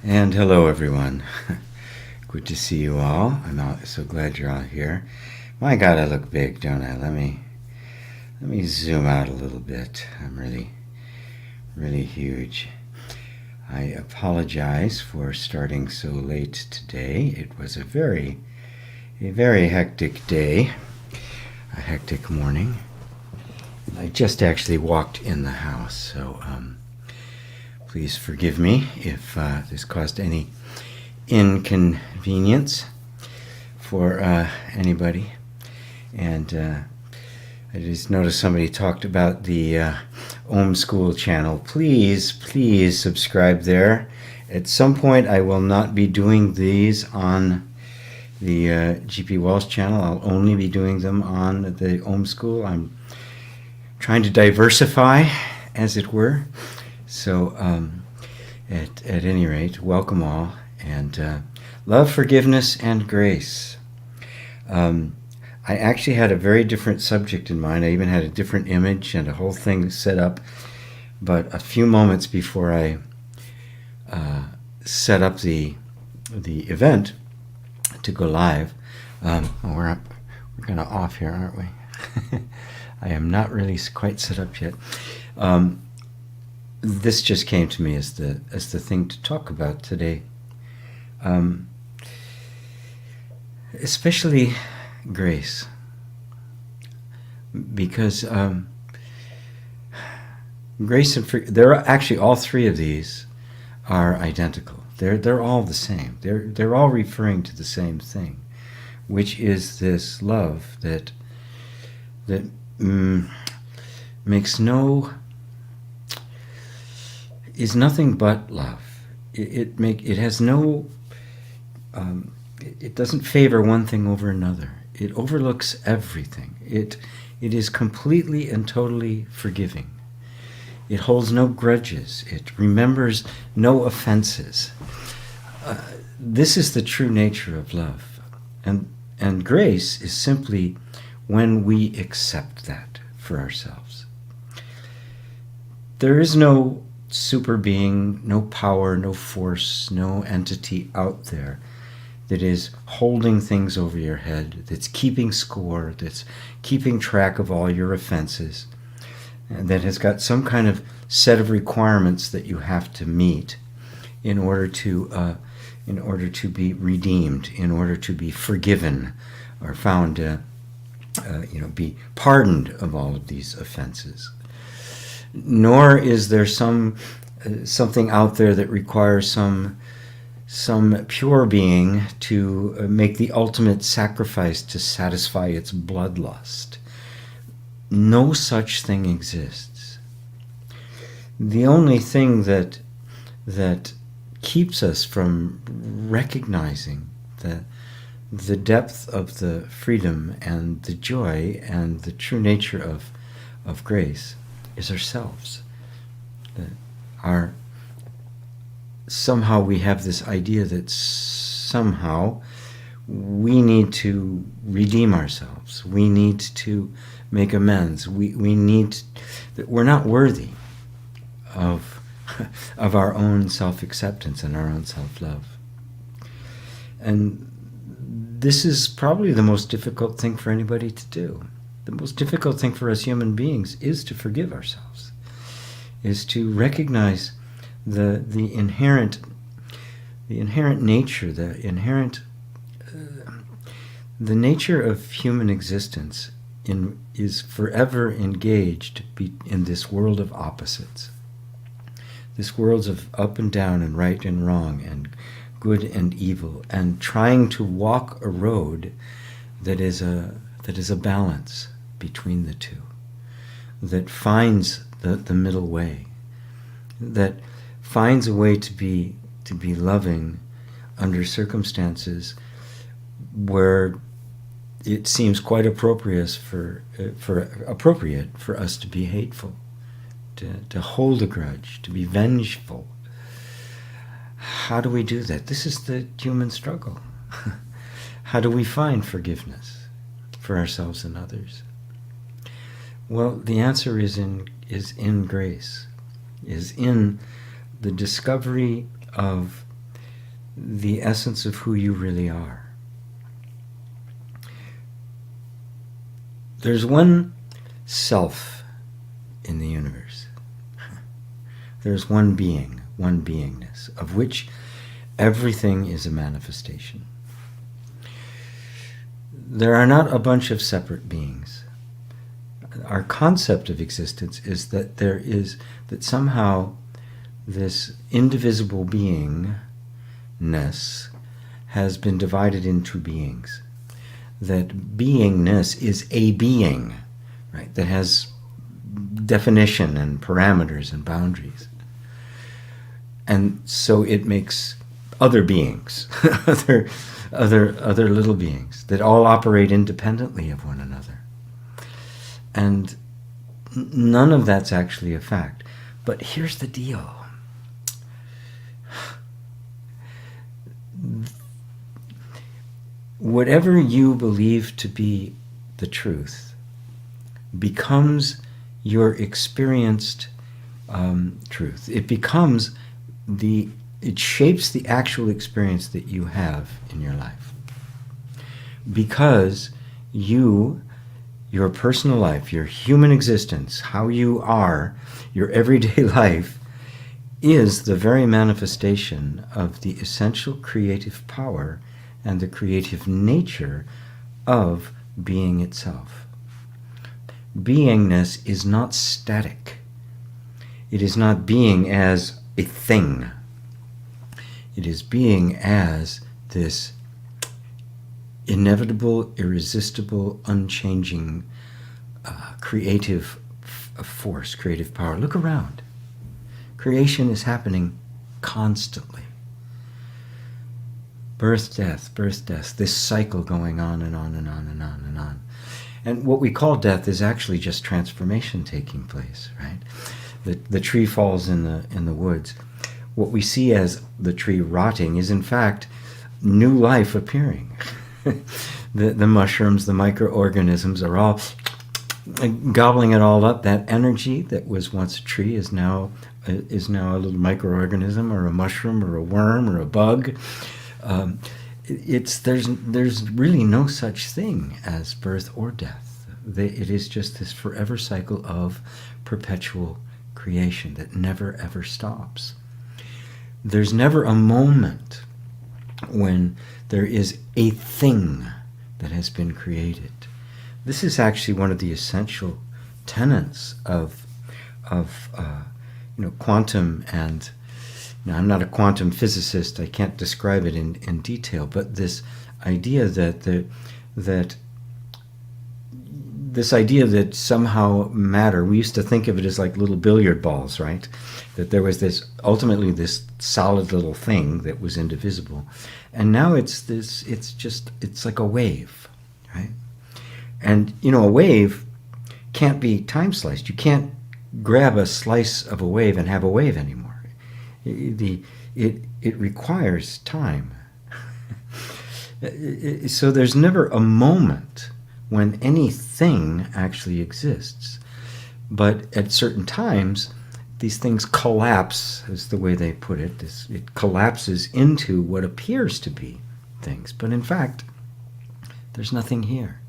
And hello, everyone. Good to see you all. So glad you're all here. My God, I look big, don't I? Let me zoom out a little bit. I'm really huge. I apologize for starting so late today. It was a very hectic day, a hectic morning. I just actually walked in the house, so please forgive me if this caused any inconvenience for anybody. And I just noticed somebody talked about the Om School channel. Please subscribe there. At some point, I will not be doing these on the G.P. Walsh channel. I'll only be doing them on the Om School. I'm trying to diversify, as it were. So at any rate, welcome all, and love, forgiveness, and grace. I actually had a very different subject in mind. I even had a different image and a whole thing set up. But a few moments before I set up the event to go live, we're kind of off here, aren't we? I am not really quite set up yet. This just came to me as the thing to talk about today, especially grace, because grace and there are actually all three of these are identical. They're all the same. They're all referring to the same thing, which is this love that is nothing but love. It has no. It doesn't favor one thing over another. It overlooks everything. It is completely and totally forgiving. It holds no grudges. It remembers no offenses. This is the true nature of love, and grace is simply when we accept that for ourselves. There is no super being, no power, no force, no entity out there that is holding things over your head, that's keeping score, that's keeping track of all your offenses, and that has got some kind of set of requirements that you have to meet in order to be redeemed, in order to be forgiven, or found, be pardoned of all of these offenses. Nor is there something out there that requires some pure being to make the ultimate sacrifice to satisfy its bloodlust. No such thing exists. The only thing that keeps us from recognizing the depth of the freedom and the joy and the true nature of grace is ourselves. Somehow we have this idea that somehow we need to redeem ourselves. We need to make amends. We need that we're not worthy of our own self-acceptance and our own self-love. And this is probably the most difficult thing for anybody to do. The most difficult thing for us human beings is to forgive ourselves, is to recognize the inherent nature, the nature of human existence is forever engaged in this world of opposites, this world of up and down and right and wrong and good and evil, and trying to walk a road that is a balance between the two, that finds the middle way, that finds a way to be loving under circumstances where it seems quite appropriate for us to be hateful, to hold a grudge, to be vengeful. How do we do that? This is the human struggle. How do we find forgiveness for ourselves and others? Well, the answer is in grace, is in the discovery of the essence of who you really are. There's one self in the universe. There's one being, one beingness, of which everything is a manifestation. There are not a bunch of separate beings. Our concept of existence is that that somehow this indivisible beingness has been divided into beings. That beingness is a being, right, that has definition and parameters and boundaries. And so it makes other beings, other little beings that all operate independently of one another. And none of that's actually a fact. But here's the deal. Whatever you believe to be the truth becomes your experienced truth. It shapes the actual experience that you have in your life. Because your personal life, your human existence, how you are, your everyday life, is the very manifestation of the essential creative power and the creative nature of being itself. Beingness is not static. It is not being as a thing. It is being as this inevitable, irresistible, unchanging, creative force, creative power. Look around. Creation is happening constantly. Birth, death, this cycle going on and on and on and on and on. And what we call death is actually just transformation taking place, right? The tree falls in the woods. What we see as the tree rotting is in fact new life appearing. The mushrooms, the microorganisms are all gobbling it all up. That energy that was once a tree is now a little microorganism or a mushroom or a worm or a bug. There's really no such thing as birth or death. It is just this forever cycle of perpetual creation that never ever stops. There's never a moment when there is a thing that has been created. This is actually one of the essential tenets of quantum. And now, I'm not a quantum physicist. I can't describe it in detail. But this idea that somehow matter, we used to think of it as like little billiard balls, right? That there was ultimately this solid little thing that was indivisible. And now it's like a wave, right? And, a wave can't be time sliced. You can't grab a slice of a wave and have a wave anymore. It requires time. So there's never a moment when anything actually exists. But at certain times, these things collapse, is the way they put it. It collapses into what appears to be things. But in fact, there's nothing here.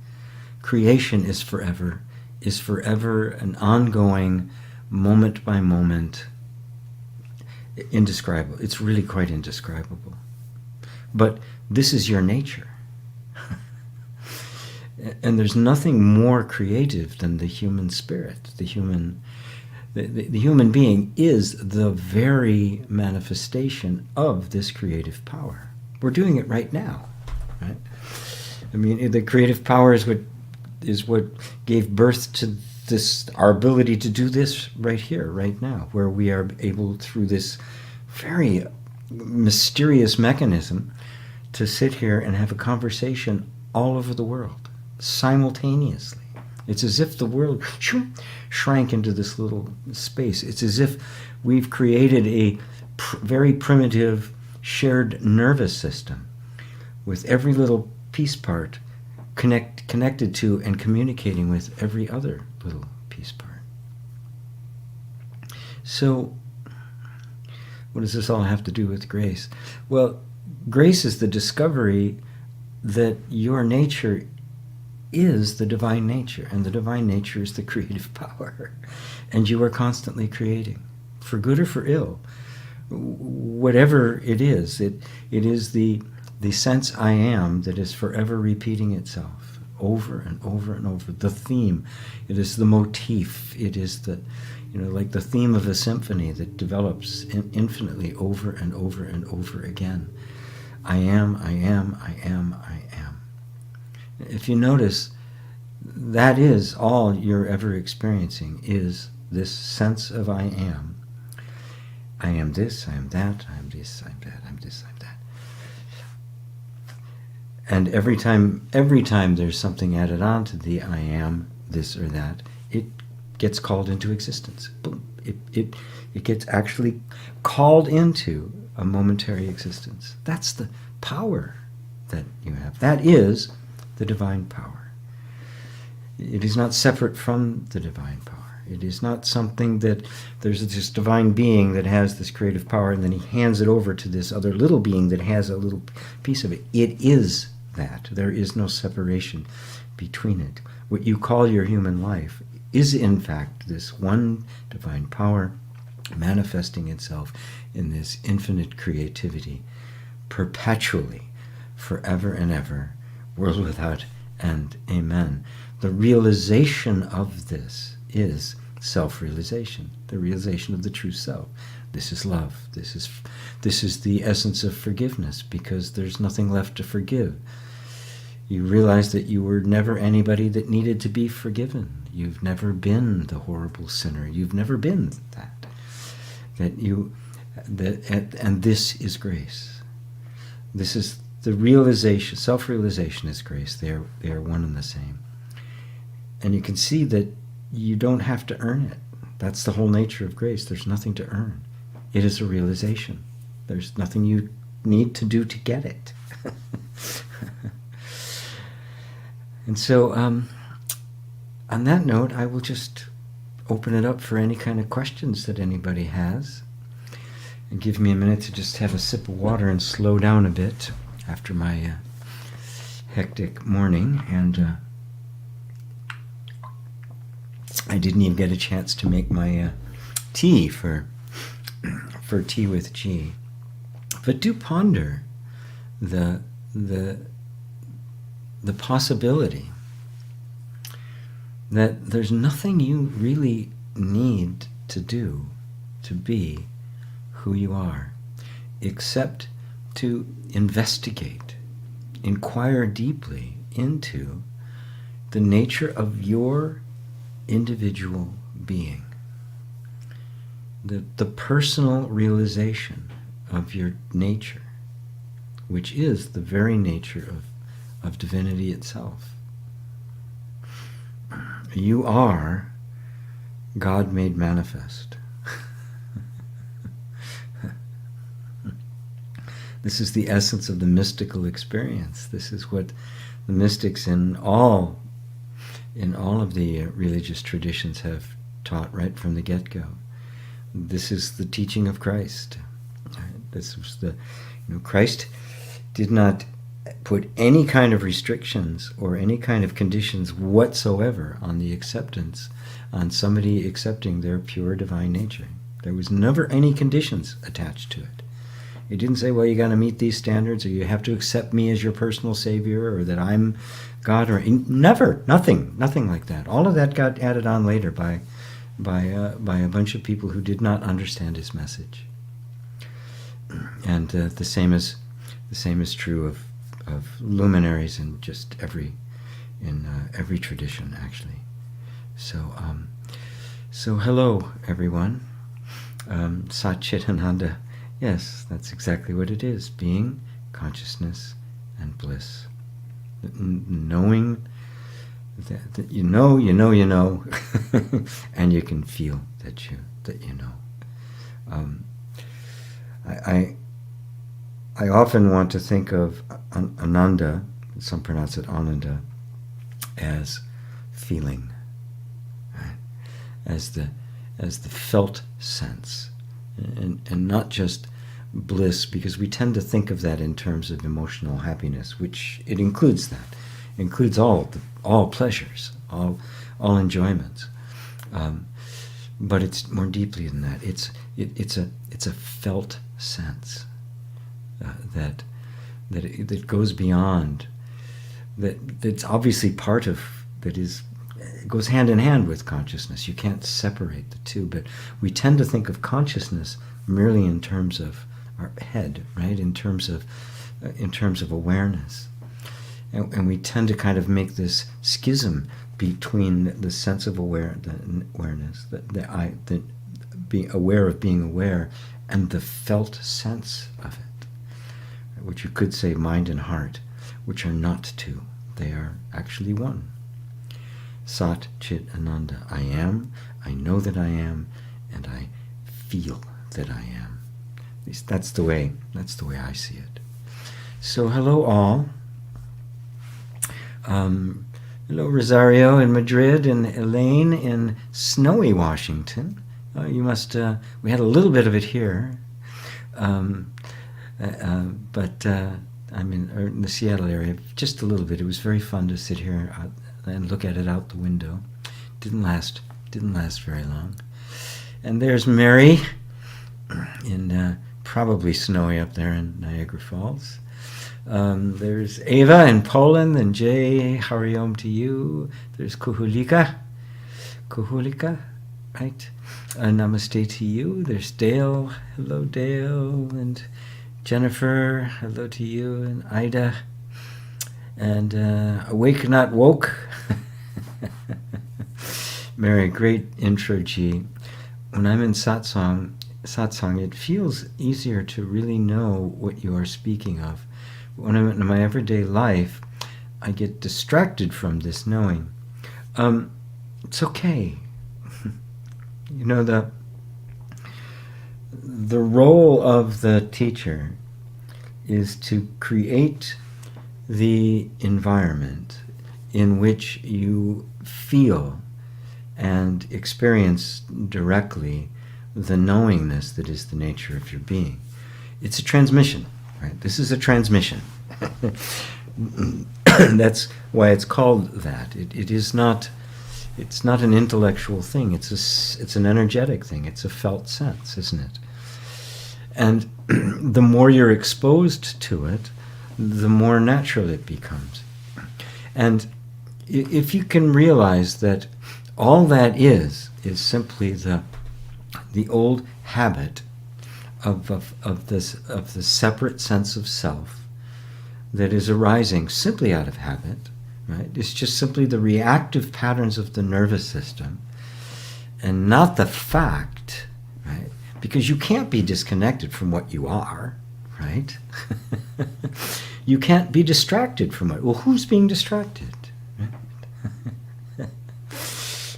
Creation is forever an ongoing, moment by moment, indescribable. It's really quite indescribable. But this is your nature. And there's nothing more creative than the human spirit. The human being is the very manifestation of this creative power. We're doing it right now, right? I mean, the creative power is what gave birth to this, our ability to do this right here, right now, where we are able, through this very mysterious mechanism, to sit here and have a conversation all over the world, simultaneously. It's as if the world shrank into this little space. It's as if we've created a very primitive shared nervous system with every little piece part connected to and communicating with every other little piece part. So, what does this all have to do with grace? Well, grace is the discovery that your nature is the divine nature, and the divine nature is the creative power. And you are constantly creating, for good or for ill. Whatever it is the sense I am that is forever repeating itself over and over and over. The theme, it is the motif, it is the, like the theme of a symphony that develops infinitely over and over and over again. I am, I am, I am, I am. If you notice, that is all you're ever experiencing, is this sense of I am. I am this, I am that, I am this, I am that, I am this, I am that. And every time there's something added on to the I am this or that, it gets called into existence. Boom. It gets actually called into a momentary existence. That's the power that you have. That is the divine power. It is not separate from the divine power. It is not something that there's this divine being that has this creative power and then he hands it over to this other little being that has a little piece of it. It is that. There is no separation between it. What you call your human life is in fact this one divine power manifesting itself in this infinite creativity perpetually, forever and ever, world without end. Amen. The realization of this is self-realization, the realization of the true self. This is love. This is the essence of forgiveness, because there's nothing left to forgive. You realize that you were never anybody that needed to be forgiven. You've never been the horrible sinner. You've never been that. And this is grace. This is the realization. Self-realization is grace. They are one and the same. And you can see that you don't have to earn it. That's the whole nature of grace. There's nothing to earn. It is a realization. There's nothing you need to do to get it. And so, on that note, I will just open it up for any kind of questions that anybody has. And give me a minute to just have a sip of water and slow down a bit after my hectic morning. And I didn't even get a chance to make my tea for Tea with G. But do ponder the possibility that there's nothing you really need to do to be who you are, except to investigate, inquire deeply into the nature of your individual being, the personal realization of your nature, which is the very nature of divinity itself. You are God made manifest. This is the essence of the mystical experience. This is what the mystics in all of the religious traditions have taught right from the get-go. This is the teaching of Christ. This was Christ did not put any kind of restrictions or any kind of conditions whatsoever on the acceptance, on somebody accepting their pure divine nature. There was never any conditions attached to it. It didn't say, well, you got to meet these standards, or you have to accept me as your personal savior, or that I'm God, or never, nothing like that. All of that got added on later by a bunch of people who did not understand his message. And the same is true of luminaries in just every tradition, actually. So hello, everyone. Sat Chit Ananda. Yes, that's exactly what it is. Being, consciousness, and bliss. Knowing that you know, and you can feel that you know. I often want to think of Ananda, some pronounce it Ananda, as feeling, right? as the felt sense. And not just bliss, because we tend to think of that in terms of emotional happiness, which it includes that. It includes all pleasures, all enjoyments. But it's more deeply than that. It's a felt sense that goes beyond, that's obviously part of, that is, it goes hand in hand with consciousness. You can't separate the two, but we tend to think of consciousness merely in terms of our head, right? In terms of awareness, and we tend to kind of make this schism between the sense of awareness, that being aware of being aware, and the felt sense of it, which you could say mind and heart, which are not two. They are actually one. Sat, Chit, Ananda. I am, I know that I am, and I feel that I am. At least that's the way I see it. So hello all. Hello Rosario in Madrid, and Elaine in snowy Washington. You must, we had a little bit of it here. But I'm in the Seattle area, just a little bit. It was very fun to sit here and look at it out the window. Didn't last very long. And there's Mary in probably snowy up there in Niagara Falls. There's Ava in Poland, and Jay, Hariom to you. There's Kuhulika, right? Namaste to you. There's Dale, hello Dale, and Jennifer, hello to you, and Ida, and Awake Not Woke. Mary, great intro, G. When I'm in satsang, it feels easier to really know what you are speaking of. When I'm in my everyday life, I get distracted from this knowing. It's okay. You know, the role of the teacher is to create the environment in which you feel and experience directly the knowingness that is the nature of your being. It's a transmission, right? This is a transmission. That's why it's called that. It is not. It's not an intellectual thing. It's an energetic thing. It's a felt sense, isn't it? And the more you're exposed to it, the more natural it becomes. And if you can realize that all that is simply the old habit of the separate sense of self that is arising simply out of habit, right? It's just simply the reactive patterns of the nervous system, and not the fact, right? Because you can't be disconnected from what you are, right? You can't be distracted from it. Well, who's being distracted? Right?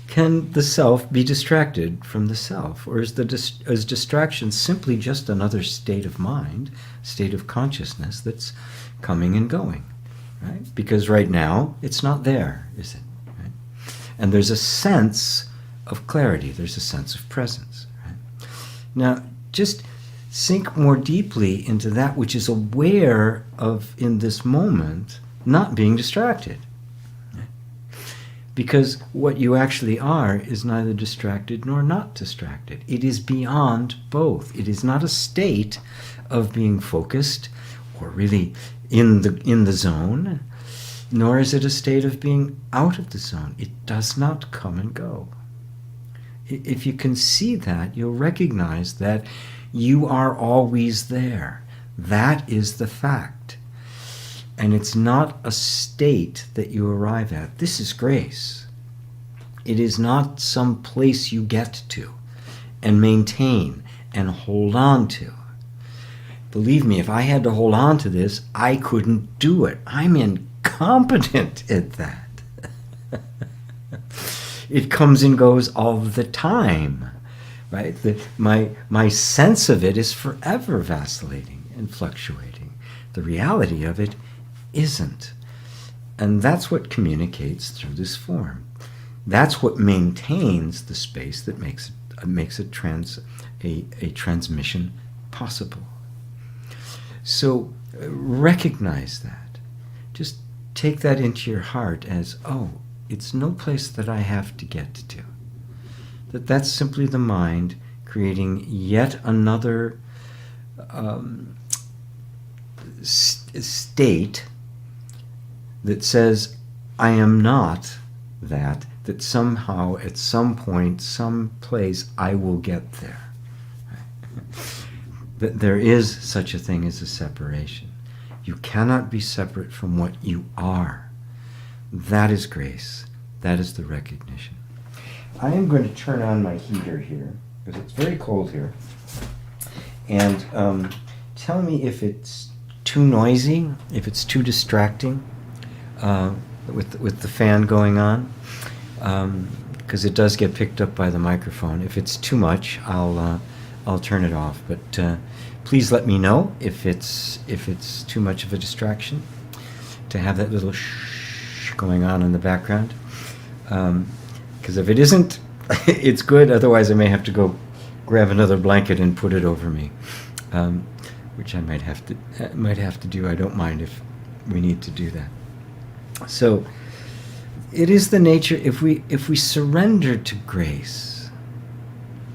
Can the self be distracted from the self? Or is distraction simply just another state of mind, state of consciousness that's coming and going? Right? Because right now, it's not there, is it? Right? And there's a sense of clarity. There's a sense of presence. Right? Now, just sink more deeply into that which is aware of, in this moment, not being distracted. Right? Because what you actually are is neither distracted nor not distracted. It is beyond both. It is not a state of being focused or really in the zone, nor is it a state of being out of the zone. It does not come and go. If you can see that, you'll recognize that you are always there. That is the fact. And it's not a state that you arrive at. This is grace. It is not some place you get to and maintain and hold on to. Believe me, if I had to hold on to this, I couldn't do it. I'm incompetent at that. It comes and goes all the time, right? My sense of it is forever vacillating and fluctuating. The reality of it isn't. And that's what communicates through this form. That's what maintains the space that makes a transmission possible. So recognize that. Just take that into your heart as, oh, it's no place that I have to get to. That's simply the mind creating yet another state that says, I am not that somehow at some point, some place, I will get there. That there is such a thing as a separation. You cannot be separate from what you are. That is grace. That is the recognition. I am going to turn on my heater here, because it's very cold here. And tell me if it's too noisy, if it's too distracting with the fan going on, because it does get picked up by the microphone. If it's too much, I'll turn it off. But please let me know if it's too much of a distraction to have that little shh going on in the background. Because if it isn't, it's good. Otherwise, I may have to go grab another blanket and put it over me, which I might have to do. I don't mind if we need to do that. So it is the nature. If we surrender to grace,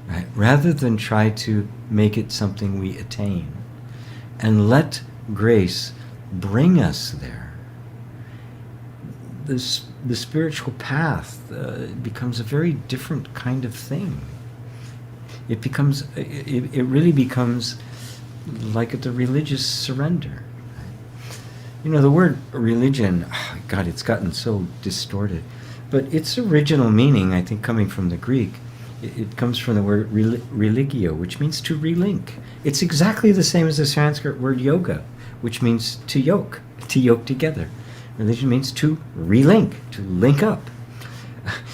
right, rather than try to make it something we attain, and let grace bring us there, the spiritual path becomes a very different kind of thing. It really becomes like the religious surrender. You know, the word religion, oh God, it's gotten so distorted. But its original meaning, I think, coming from the Greek, it comes from the word religio, which means to relink. It's exactly the same as the Sanskrit word yoga, which means to yoke together. Religion means to relink, to link up.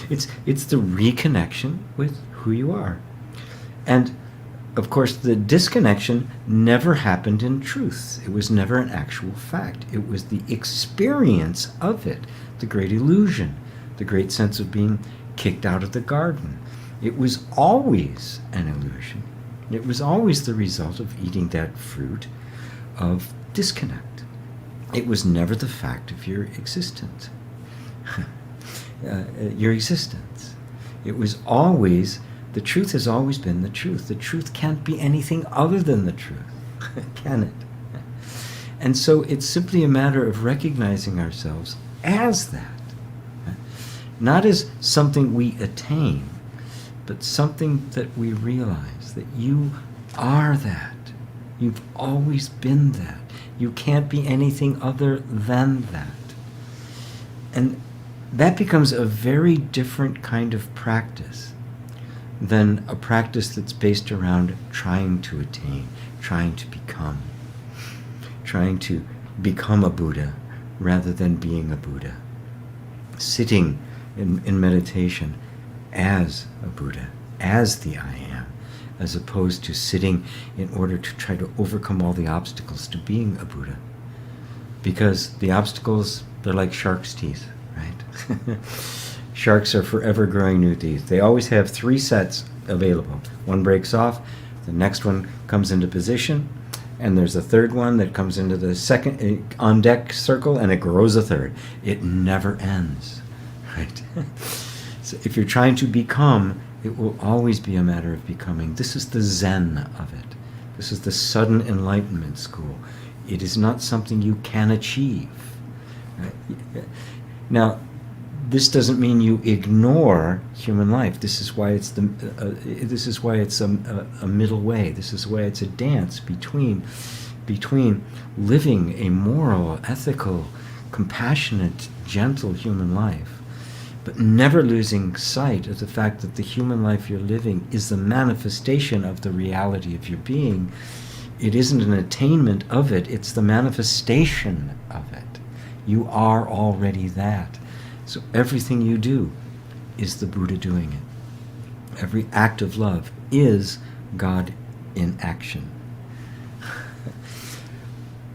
It's the reconnection with who you are. And of course, the disconnection never happened in truth. It was never an actual fact. It was the experience of it, the great illusion, the great sense of being kicked out of the garden. It was always an illusion. It was always the result of eating that fruit of disconnect. It was never the fact of your existence. It was always, the truth has always been the truth. The truth can't be anything other than the truth, can it? And so it's simply a matter of recognizing ourselves as that. Not as something we attain, but something that we realize that you are that. You've always been that. You can't be anything other than that. And that becomes a very different kind of practice than a practice that's based around trying to attain, trying to become a Buddha rather than being a Buddha. Sitting in meditation as a Buddha, as the I am, as opposed to sitting in order to try to overcome all the obstacles to being a Buddha. Because the obstacles, they're like shark's teeth, right? Sharks are forever growing new teeth. They always have 3 sets available. One breaks off, the next one comes into position, and there's a third one that comes into the second on deck circle, and it grows a third. It never ends, right? So if you're trying to become, it will always be a matter of becoming. This is the Zen of it. This is the sudden enlightenment school. It is not something you can achieve. Right? Now, this doesn't mean you ignore human life. This is why it's a middle way. This is why it's a dance between living a moral, ethical, compassionate, gentle human life, but never losing sight of the fact that the human life you're living is the manifestation of the reality of your being. It isn't an attainment of it, it's the manifestation of it. You are already that. So everything you do is the Buddha doing it. Every act of love is God in action.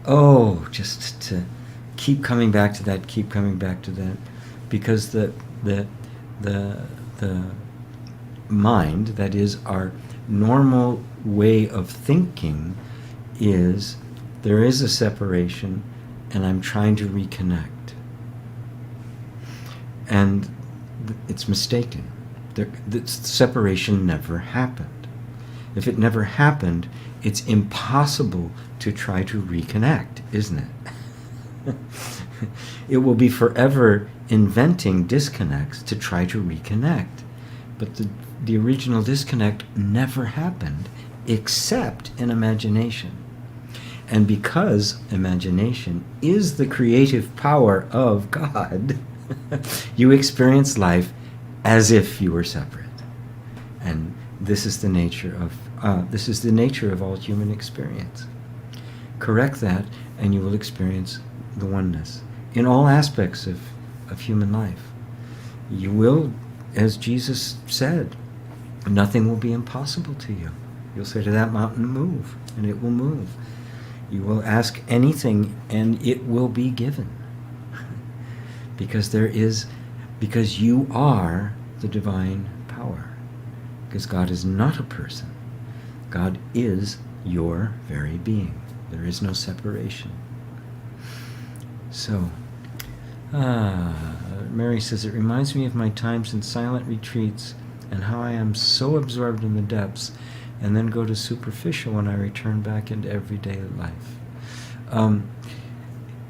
Oh, just to keep coming back to that, because the mind, that is our normal way of thinking, is There is a separation, and I'm trying to reconnect. And it's mistaken. The separation never happened. If it never happened, it's impossible to try to reconnect, isn't it? It will be forever inventing disconnects to try to reconnect. But the original disconnect never happened, except in imagination. And because imagination is the creative power of God, you experience life as if you were separate. And this is the nature of all human experience. Correct that, and you will experience the oneness in all aspects of human life. You will, as Jesus said, nothing will be impossible to you. You'll say to that mountain, move, and it will move. You will ask anything, and it will be given. Because you are the divine power. Because God is not a person. God is your very being. There is no separation. So, Mary says, it reminds me of my times in silent retreats and how I am so absorbed in the depths and then go to superficial when I return back into everyday life.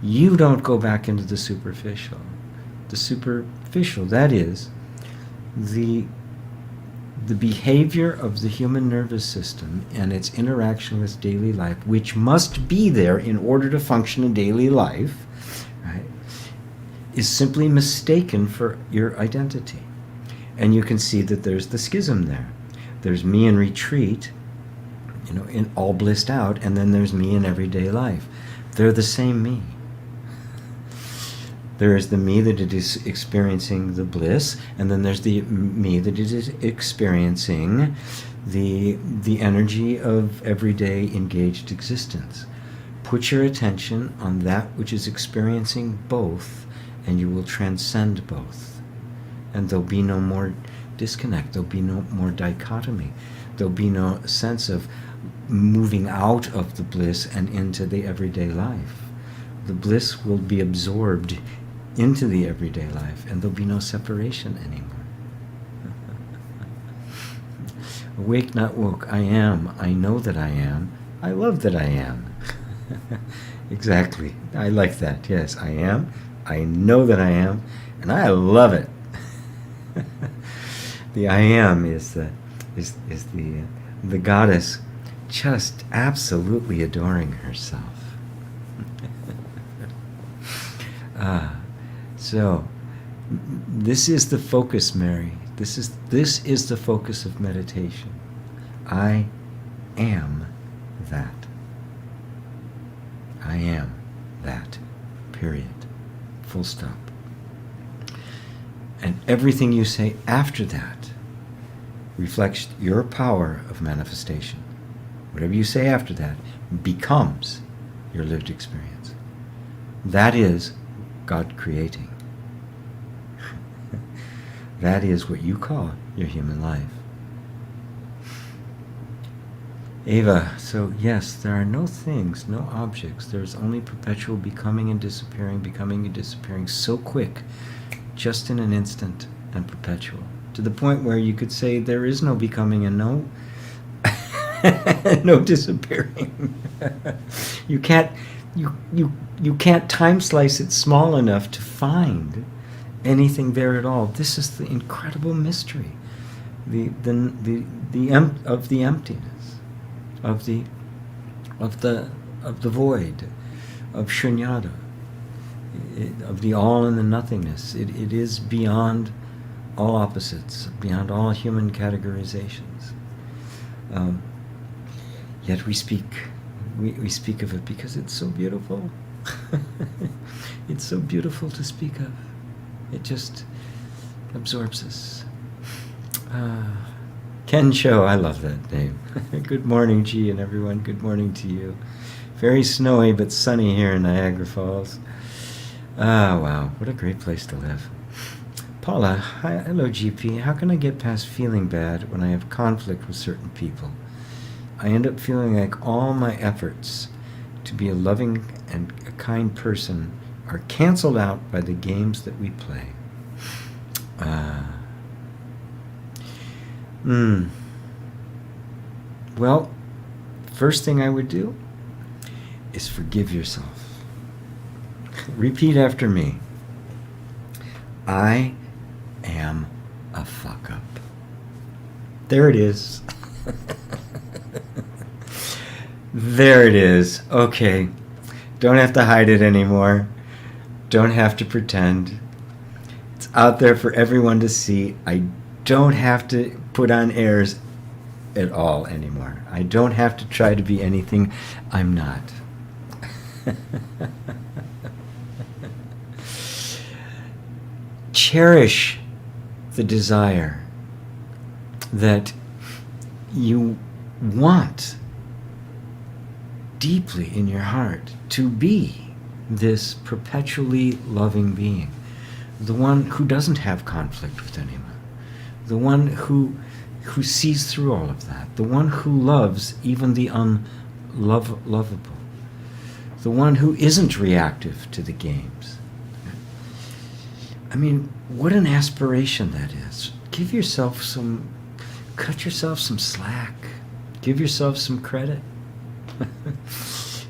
You don't go back into the superficial. The superficial, that is, the behavior of the human nervous system and its interaction with daily life, which must be there in order to function in daily life, right, is simply mistaken for your identity. And you can see that there's the schism there. There's me in retreat, in all blissed out, and then there's me in everyday life. They're the same me. There is the me that is experiencing the bliss, and then there's the me that is experiencing the energy of everyday engaged existence. Put your attention on that which is experiencing both, and you will transcend both. And there'll be no more disconnect. There'll be no more dichotomy. There'll be no sense of moving out of the bliss and into the everyday life. The bliss will be absorbed into the everyday life, and there'll be no separation anymore. Awake, not woke. I am. I know that I am. I love that I am. Exactly. I like that. Yes, I am. I know that I am, and I love it. The I am is the goddess just absolutely adoring herself. So this is the focus, Mary. This is the focus of meditation. I am that. I am that. Period. Full stop. And everything you say after that reflects your power of manifestation. Whatever you say after that becomes your lived experience. That is God creating. That is what you call your human life. Ava, so yes, there are no things, no objects. There's only perpetual becoming and disappearing so quick, just in an instant, and perpetual. To the point where you could say there is no becoming and no disappearing. You can't time slice it small enough to find anything there at all. This is the incredible mystery, the emptiness, of the void, of shunyata, of the all and the nothingness. It is beyond all opposites, beyond all human categorizations. Yet we speak of it because it's so beautiful. It's so beautiful to speak of. It just absorbs us. Ken Cho, I love that name. Good morning, G, and everyone. Good morning to you. Very snowy but sunny here in Niagara Falls. Wow, what a great place to live. Paula, hi, hello, GP. How can I get past feeling bad when I have conflict with certain people? I end up feeling like all my efforts to be a loving and a kind person are canceled out by the games that we play. Well, first thing I would do is forgive yourself. Repeat after me. I am a fuck up. There it is. There it is. Okay. Don't have to hide it anymore. Don't have to pretend. It's out there for everyone to see. I don't have to put on airs at all anymore. I don't have to try to be anything I'm not. Cherish the desire that you want deeply in your heart to be this perpetually loving being, the one who doesn't have conflict with anyone, the one who sees through all of that, the one who loves even the unlovable, the one who isn't reactive to the games. I mean, what an aspiration that is. Cut yourself some slack. Give yourself some credit.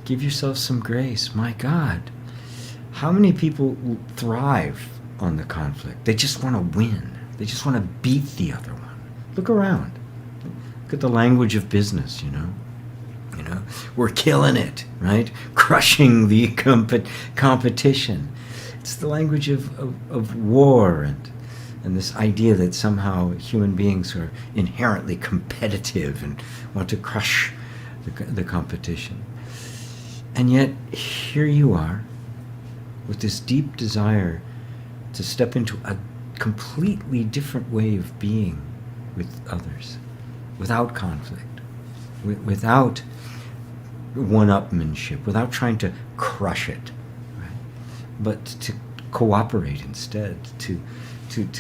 Give yourself some grace. My God, how many people thrive on the conflict? They just want to win. They just want to beat the other one. Look around. Look at the language of business, you know. We're killing it, right? Crushing the competition. It's the language of war and this idea that somehow human beings are inherently competitive and want to crush the competition. And yet, here you are, with this deep desire to step into a completely different way of being with others, without conflict, without one-upmanship, without trying to crush it, right? But to cooperate instead, to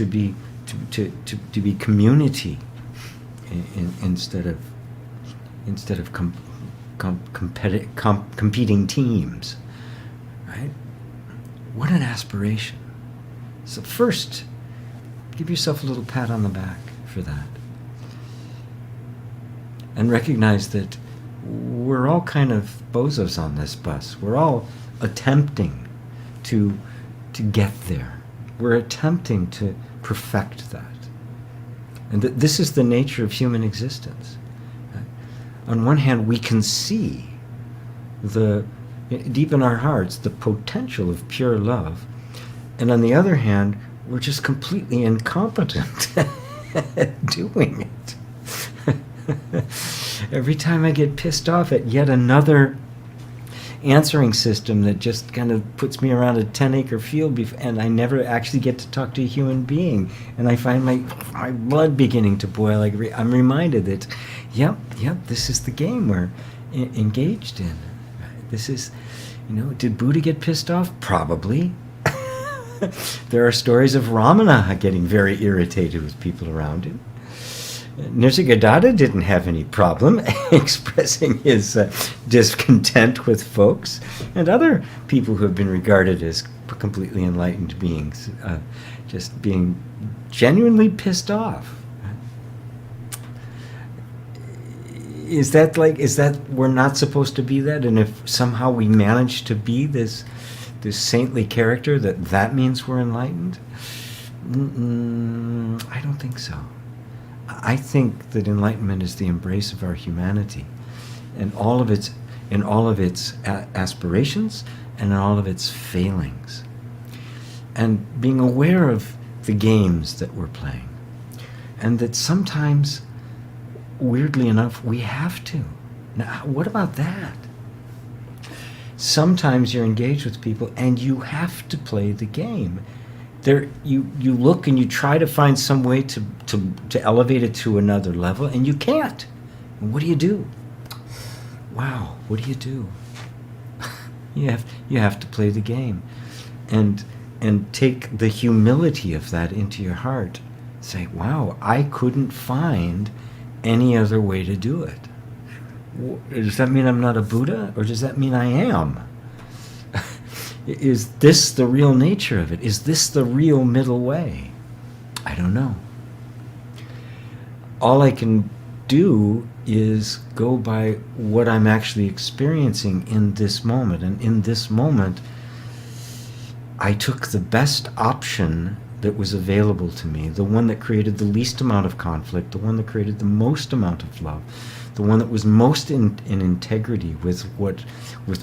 be community instead of competing teams, right? What an aspiration. So first, give yourself a little pat on the back for that. And recognize that we're all kind of bozos on this bus. We're all attempting to get there. We're attempting to perfect that. And that this is the nature of human existence. On one hand, we can see deep in our hearts the potential of pure love. And on the other hand, we're just completely incompetent at doing it. Every time I get pissed off at yet another answering system that just kind of puts me around a 10-acre field and I never actually get to talk to a human being, and I find my blood beginning to boil. I'm reminded that, yep, this is the game we're engaged in. This is, did Buddha get pissed off? Probably. There are stories of Ramana getting very irritated with people around him. Nisargadatta didn't have any problem expressing his discontent with folks, and other people who have been regarded as completely enlightened beings just being genuinely pissed off. Is that we're not supposed to be that? And if somehow we manage to be this saintly character, that means we're enlightened? I don't think so. I think that enlightenment is the embrace of our humanity, and all of its aspirations and in all of its failings, and being aware of the games that we're playing, and that sometimes, weirdly enough, we have to. Now, what about that? Sometimes you're engaged with people and you have to play the game. You look and you try to find some way to elevate it to another level, and you can't. And what do? Wow, what do? You have to play the game, and take the humility of that into your heart. Say, wow, I couldn't find any other way to do it. Does that mean I'm not a Buddha, or does that mean I am? Is this the real nature of it? Is this the real middle way? I don't know. All I can do is go by what I'm actually experiencing in this moment. And in this moment, I took the best option that was available to me, the one that created the least amount of conflict, the one that created the most amount of love, the one that was most in integrity with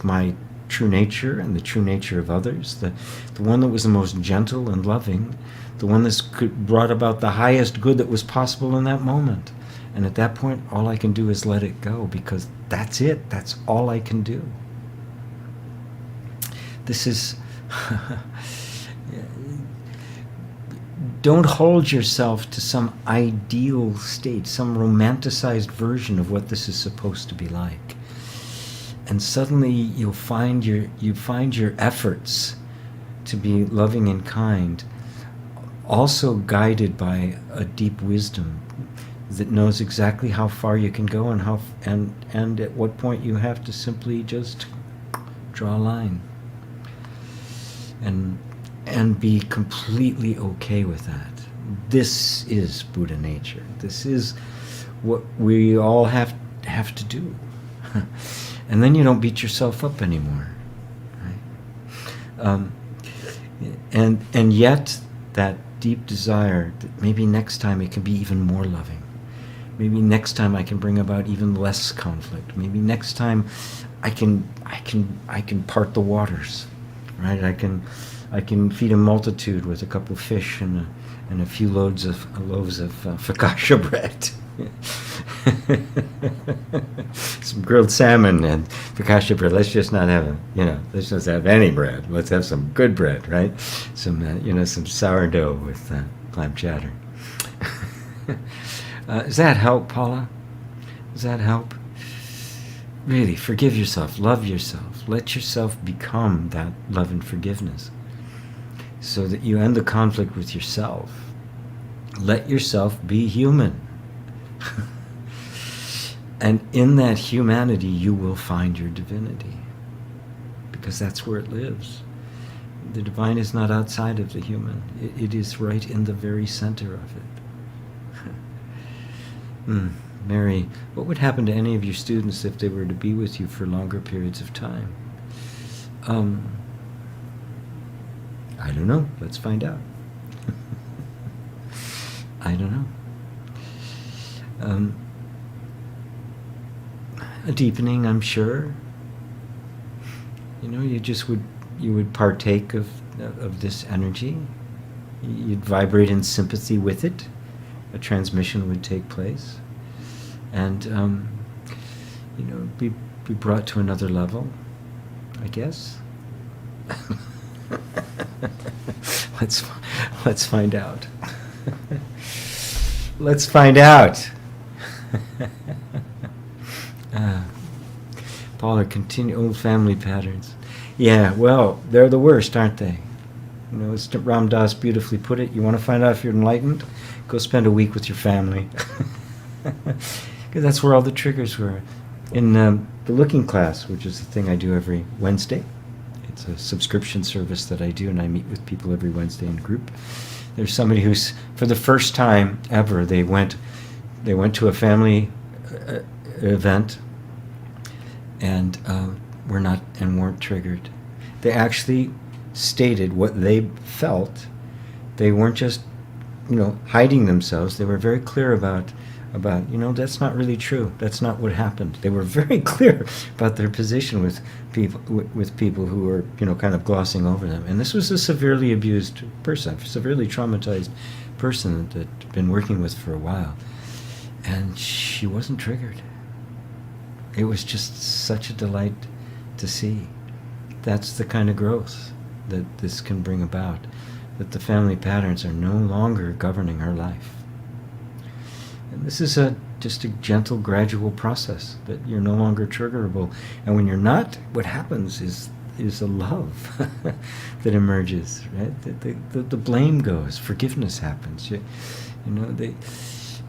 my true nature and the true nature of others, the one that was the most gentle and loving, the one that brought about the highest good that was possible in that moment. And at that point, all I can do is let it go, because that's it. That's all I can do. This is... Don't hold yourself to some ideal state, some romanticized version of what this is supposed to be like. And suddenly you find your efforts to be loving and kind also guided by a deep wisdom that knows exactly how far you can go and at what point you have to simply just draw a line and be completely okay with that. This is Buddha nature. This is what we all have to do. And then you don't beat yourself up anymore, right? And yet that deep desire that maybe next time it can be even more loving. Maybe next time I can bring about even less conflict. Maybe next time I can part the waters, right? I can feed a multitude with a couple of fish and a few loaves of focaccia bread. Some grilled salmon and focaccia bread. Let's just not have let's just have any bread. Let's have some good bread, right? Some sourdough with clam chowder. Does that help, Paula? Does that help? Really, forgive yourself, love yourself, let yourself become that love and forgiveness, so that you end the conflict with yourself. Let yourself be human. And in that humanity, you will find your divinity, because that's where it lives. The divine is not outside of the human. It is right in the very center of it. Mary, what would happen to any of your students if they were to be with you for longer periods of time? I don't know. Let's find out. I don't know. A deepening, I'm sure. You would partake of this energy. You'd vibrate in sympathy with it. A transmission would take place, and be brought to another level, I guess. Let's find out. Let's find out. Paula, continue old family patterns. Yeah, well, they're the worst, aren't they? As Ram Dass beautifully put it, you want to find out if you're enlightened? Go spend a week with your family. Because that's where all the triggers were. In the Looking class, which is the thing I do every Wednesday. It's a subscription service that I do, and I meet with people every Wednesday in group. There's somebody who's, for the first time ever, they went to a family event and weren't triggered. They actually stated what they felt. They weren't just hiding themselves. They were very clear about that's not really true. That's not what happened. They were very clear about their position with people who were kind of glossing over them. And this was a severely abused person, a severely traumatized person that I'd been working with for a while, and she wasn't triggered. It was just such a delight to see. That's the kind of growth that this can bring about, that the family patterns are no longer governing her life. And this is just a gentle, gradual process, that you're no longer triggerable. And when you're not, what happens is a love that emerges, right? The blame goes, forgiveness happens.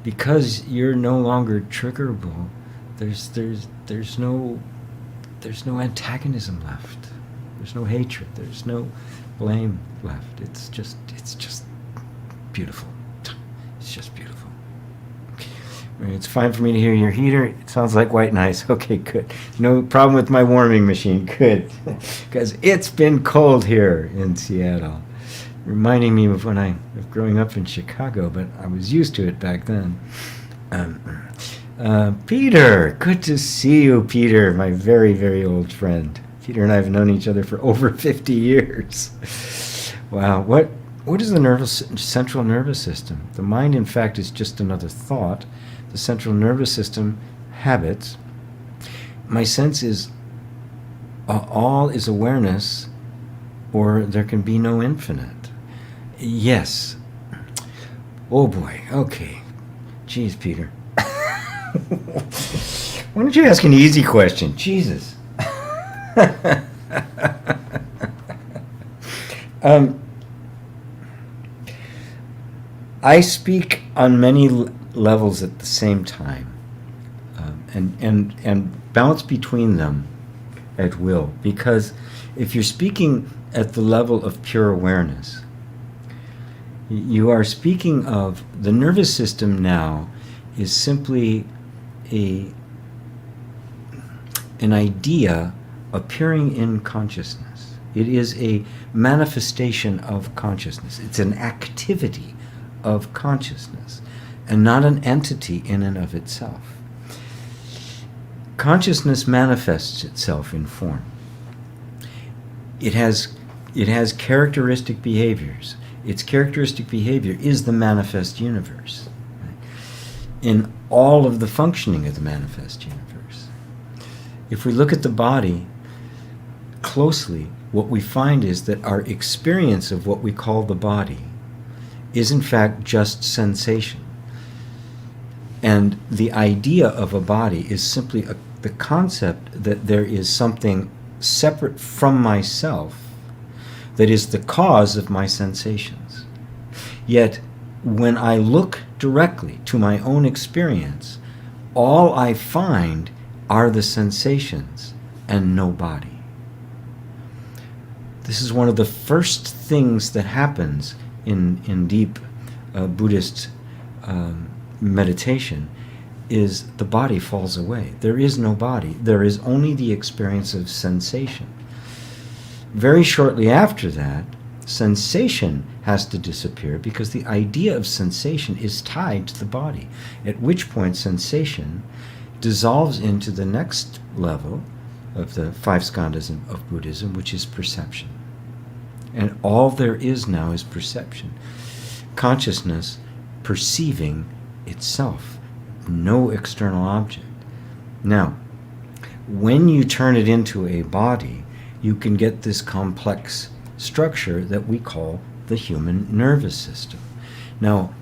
Because you're no longer triggerable, there's there's no antagonism left. There's no hatred. There's no blame left. It's just beautiful. It's just beautiful. It's fine for me to hear your heater. It sounds like white noise. Okay, good. No problem with my warming machine. Good. Because it's been cold here in Seattle. Reminding me of growing up in Chicago, but I was used to it back then. Peter, good to see you, Peter, my very, very old friend. Peter and I have known each other for over 50 years. Wow, what is the central nervous system? The mind, in fact, is just another thought. The central nervous system, habits. My sense is all is awareness, or there can be no infinite. Yes. Oh boy, okay. Jeez, Peter. Why don't you ask an easy question? Jesus. I speak on many levels at the same time, and bounce between them at will, because if you're speaking at the level of pure awareness, you are speaking of the nervous system now is simply an idea appearing in consciousness. It is a manifestation of consciousness. It's an activity of consciousness and not an entity in and of itself. Consciousness manifests itself in form. It has characteristic behaviors. Its characteristic behavior is the manifest universe. In all of the functioning of the manifest universe. If we look at the body closely, what we find is that our experience of what we call the body is in fact just sensation. And the idea of a body is simply the concept that there is something separate from myself that is the cause of my sensations. Yet, when I look directly to my own experience, all I find are the sensations and no body. This is one of the first things that happens in deep Buddhist meditation, is the body falls away. There is no body. There is only the experience of sensation. Very shortly after that, sensation has to disappear because the idea of sensation is tied to the body, at which point sensation dissolves into the next level of the five skandhas of Buddhism, which is perception. And all there is now is perception. Consciousness perceiving itself, no external object. Now, when you turn it into a body, you can get this complex structure that we call the human nervous system. Now,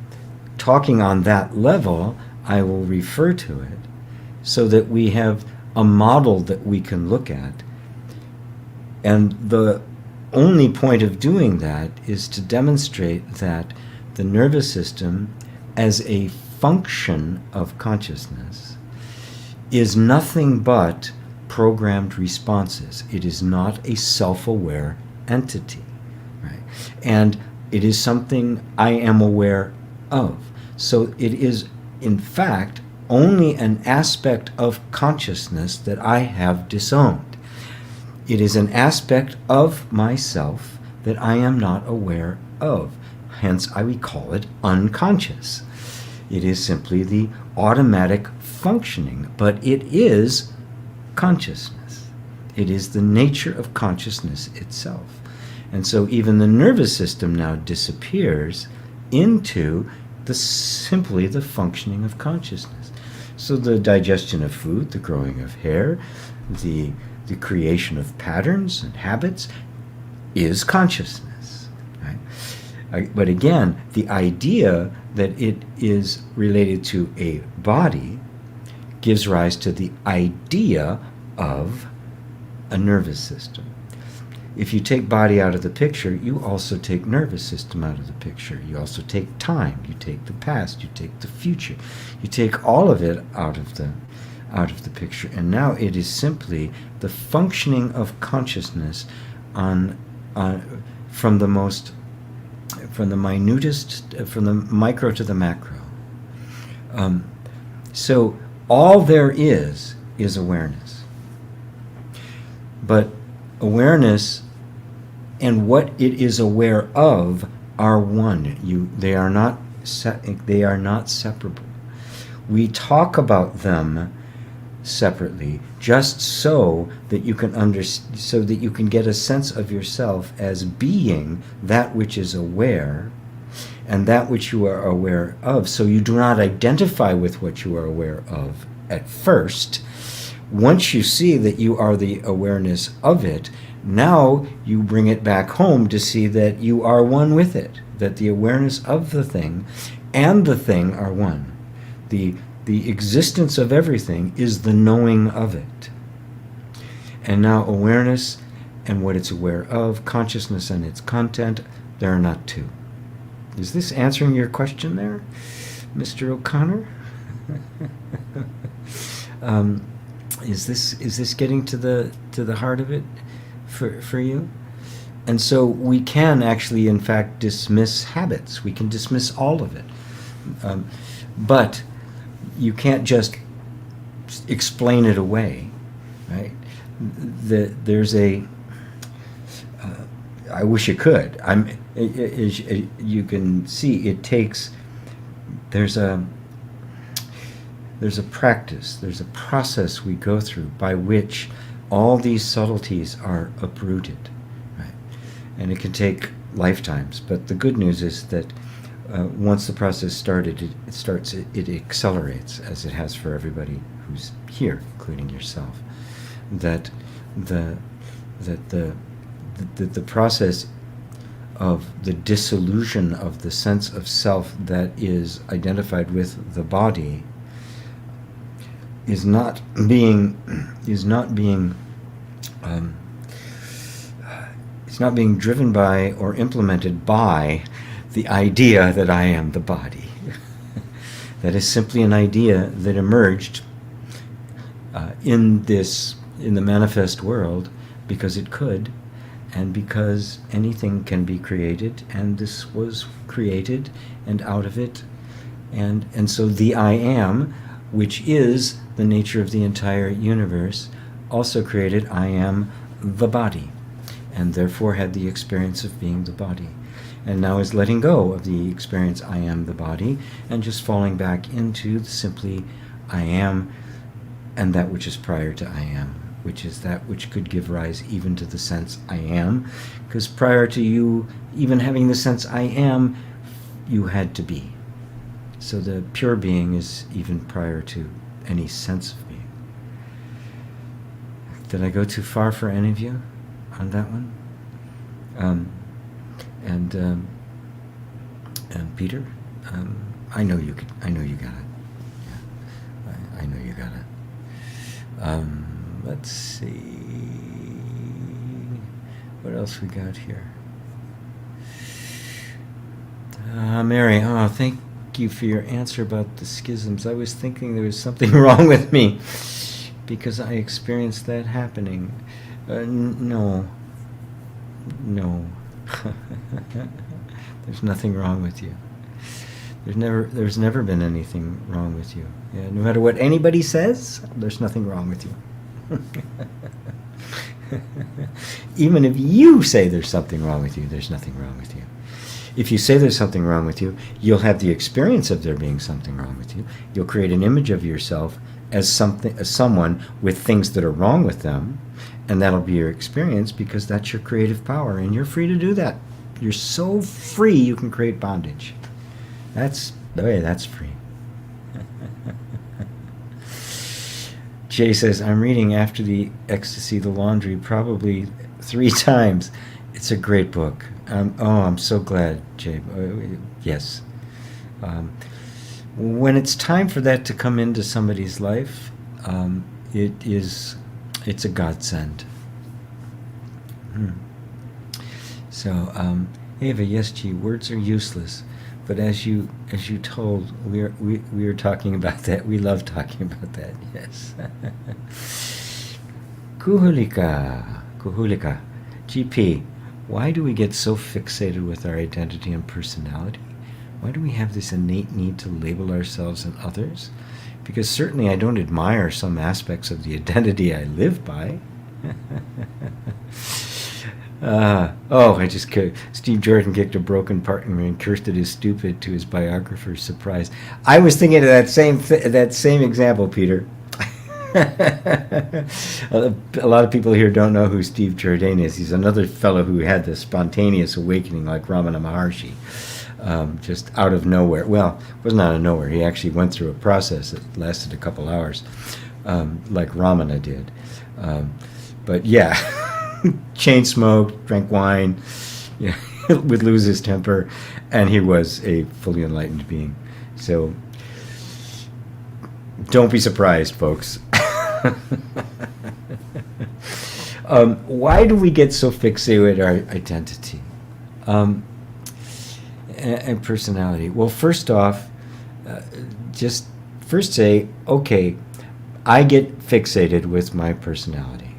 talking on that level, I will refer to it so that we have a model that we can look at. And the only point of doing that is to demonstrate that the nervous system, as a function of consciousness, is nothing but programmed responses. It is not a self-aware entity, right? And it is something I am aware of. So it is, in fact, only an aspect of consciousness that I have disowned. It is an aspect of myself that I am not aware of. Hence, I would call it unconscious. It is simply the automatic functioning, but it is consciousness. It is the nature of consciousness itself. And so even the nervous system now disappears into simply the functioning of consciousness. So the digestion of food, the growing of hair, the creation of patterns and habits is consciousness. Right? But again, the idea that it is related to a body gives rise to the idea of a nervous system. If you take body out of the picture, you also take nervous system out of the picture. You also take time, you take the past, you take the future. You take all of it out of out of the picture. And now it is simply the functioning of consciousness on from the minutest, from the micro to the macro. So all there is awareness. But awareness and what it is aware of are one. They are not separable. We talk about them separately just so that you can get a sense of yourself as being that which is aware and that which you are aware of, so you do not identify with what you are aware of at first. Once you see that you are the awareness of it, now you bring it back home to see that you are one with it, that the awareness of the thing and the thing are one. The existence of everything is the knowing of it. And now awareness and what it's aware of, consciousness and its content, there are not two. Is this answering your question there, Mr. O'Connor? Is this getting to the heart of it for you? And so we can actually, in fact, dismiss habits. We can dismiss all of it. But you can't just explain it away, right? There's a... I wish you could. You can see it takes... There's a practice, there's a process we go through by which all these subtleties are uprooted, right? And it can take lifetimes, but the good news is that once the process started, it accelerates, as it has for everybody who's here, including yourself. That the process of the dissolution of the sense of self that is identified with the body is not being driven by or implemented by the idea that I am the body. That is simply an idea that emerged in the manifest world because it could, and because anything can be created, and this was created, and out of it, and so the I am, which is the nature of the entire universe, also created I am the body, and therefore had the experience of being the body. And now is letting go of the experience I am the body, and just falling back into simply I am, and that which is prior to I am, which is that which could give rise even to the sense I am, because prior to you even having the sense I am, you had to be. So the pure being is even prior to any sense of being. Did I go too far for any of you on that one? And Peter, I know you got it. Yeah, I know you got it. Let's see. What else we got here? Mary, thank you for your answer about the schisms. I was thinking there was something wrong with me because I experienced that happening. No. There's nothing wrong with you. There's never been anything wrong with you. Yeah, no matter what anybody says, there's nothing wrong with you. Even if you say there's something wrong with you, there's nothing wrong with you. If you say there's something wrong with you, you'll have the experience of there being something wrong with you. You'll create an image of yourself as someone with things that are wrong with them, and that'll be your experience because that's your creative power, and you're free to do that. You're so free you can create bondage. That's free. Jay says, I'm reading After the Ecstasy, The Laundry, probably 3 times. It's a great book. I'm so glad, Jay. Yes. When it's time for that to come into somebody's life, it's a godsend. So, Ava, yes, G, words are useless. But as you told, we are talking about that. We love talking about that. Yes. Kuhulika, GP. Why do we get so fixated with our identity and personality? Why do we have this innate need to label ourselves and others? Because certainly I don't admire some aspects of the identity I live by. Steve Jordan kicked a broken partner and cursed it as stupid to his biographer's surprise. I was thinking of that same example, Peter. A lot of people here don't know who Steve Jordan is. He's another fellow who had this spontaneous awakening like Ramana Maharshi, just out of nowhere. Well, it wasn't out of nowhere. He actually went through a process that lasted a couple hours, like Ramana did. But yeah, chain smoked, drank wine, yeah, would lose his temper, and he was a fully enlightened being. So don't be surprised, folks. Why do we get so fixated with our identity and personality? Well, first off, just first say, okay, I get fixated with my personality.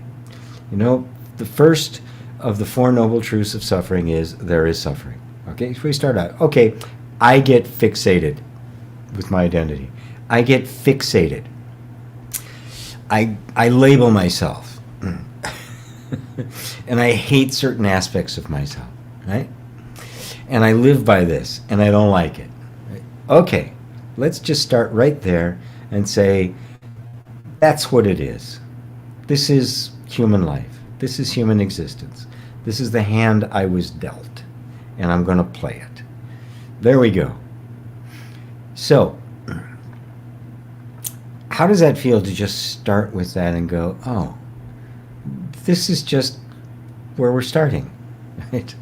You know, the first of the Four Noble Truths of suffering is there is suffering. Okay, so we start out, okay, I get fixated with my identity. I get fixated. I label myself. And I hate certain aspects of myself, right? And I live by this, and I don't like it. Right? Okay, let's just start right there and say, that's what it is. This is human life. This is human existence. This is the hand I was dealt, and I'm going to play it. There we go. So, how does that feel to just start with that and go, oh, this is just where we're starting, right?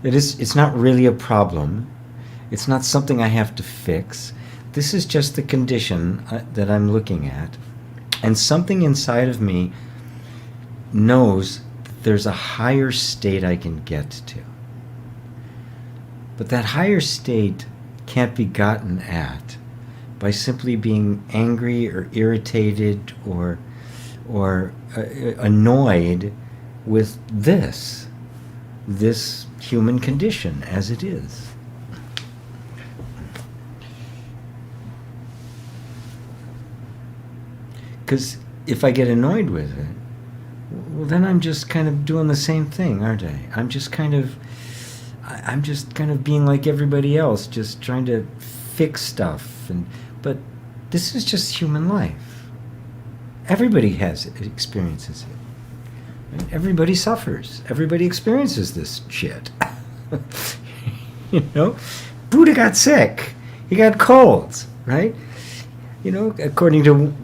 It's not really a problem. It's not something I have to fix. This is just the condition that I'm looking at. And something inside of me knows that there's a higher state I can get to. But that higher state can't be gotten at by simply being angry or irritated or annoyed with this human condition as it is. Because if I get annoyed with it, well, then I'm just kind of doing the same thing, aren't I? I'm just kind of being like everybody else, just trying to fix stuff. But this is just human life. Everybody experiences it. Right? Everybody suffers. Everybody experiences this shit. You know, Buddha got sick. He got colds, right? You know, according to,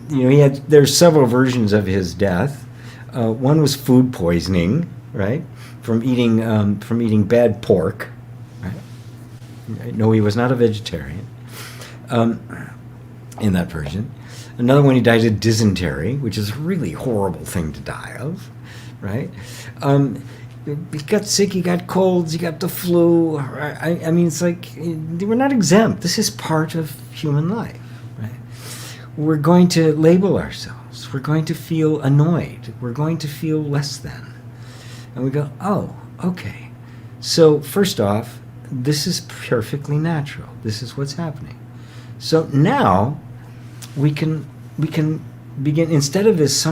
there's several versions of his death. One was food poisoning, right, from eating bad pork. Right? No, he was not a vegetarian. In that version. Another one, he died of dysentery, which is a really horrible thing to die of, right? He got sick, he got colds, he got the flu. I mean, it's like, we're not exempt. This is part of human life, right? We're going to label ourselves. We're going to feel annoyed. We're going to feel less than. And we go, oh, okay. So first off, this is perfectly natural. This is what's happening. So now we can begin, instead of this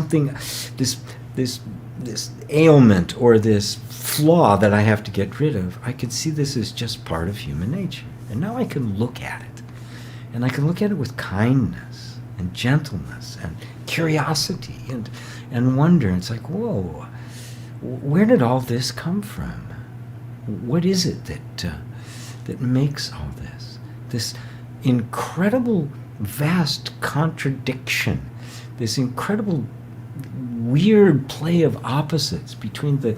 ailment or this flaw that I have to get rid of, I can see this as just part of human nature. And now I can look at it. And I can look at it with kindness and gentleness and curiosity and wonder. And it's like, whoa, where did all this come from? What is it that makes all this? This incredible, vast contradiction, this incredible, weird play of opposites between the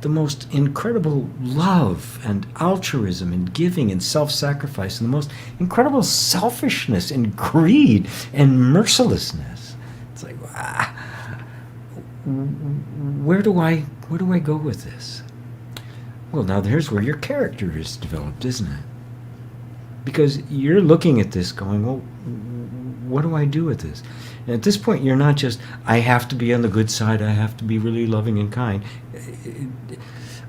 most incredible love and altruism and giving and self-sacrifice and the most incredible selfishness and greed and mercilessness. It's like, where do I go with this? Well, now here's where your character is developed, isn't it? Because you're looking at this going, well, what do I do with this? And at this point, you're not just, I have to be on the good side, I have to be really loving and kind,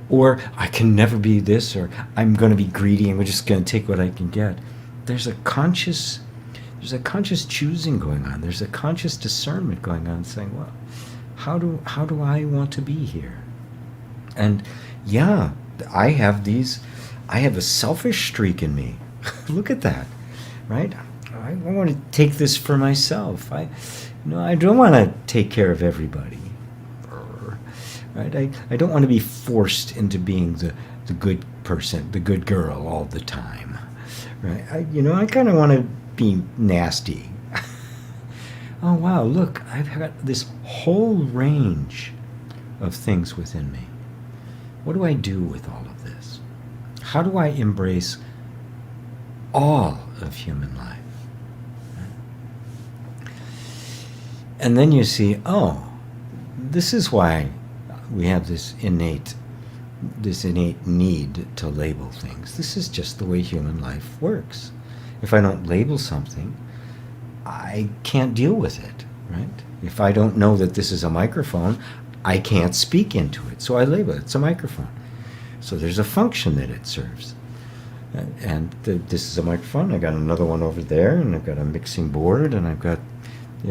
or I can never be this, or I'm going to be greedy and we're just going to take what I can get. There's a conscious choosing going on. There's a conscious discernment going on, saying, well, how do I want to be here? And yeah, I have a selfish streak in me. Look at that, right? I want to take this for myself. I don't want to take care of everybody, right? I don't want to be forced into being the good person, the good girl all the time, right? I kind of want to be nasty. Oh wow, look, I've got this whole range of things within me. What do I do with all of this? How do I embrace all of human life? And then you see, oh, this is why we have this innate need to label things. This is just the way human life works. If I don't label something, I can't deal with it, right? If I don't know that this is a microphone, I can't speak into it. So I label it. It's a microphone. So there's a function that it serves. And this is a microphone. I got another one over there, and I've got a mixing board, and I've got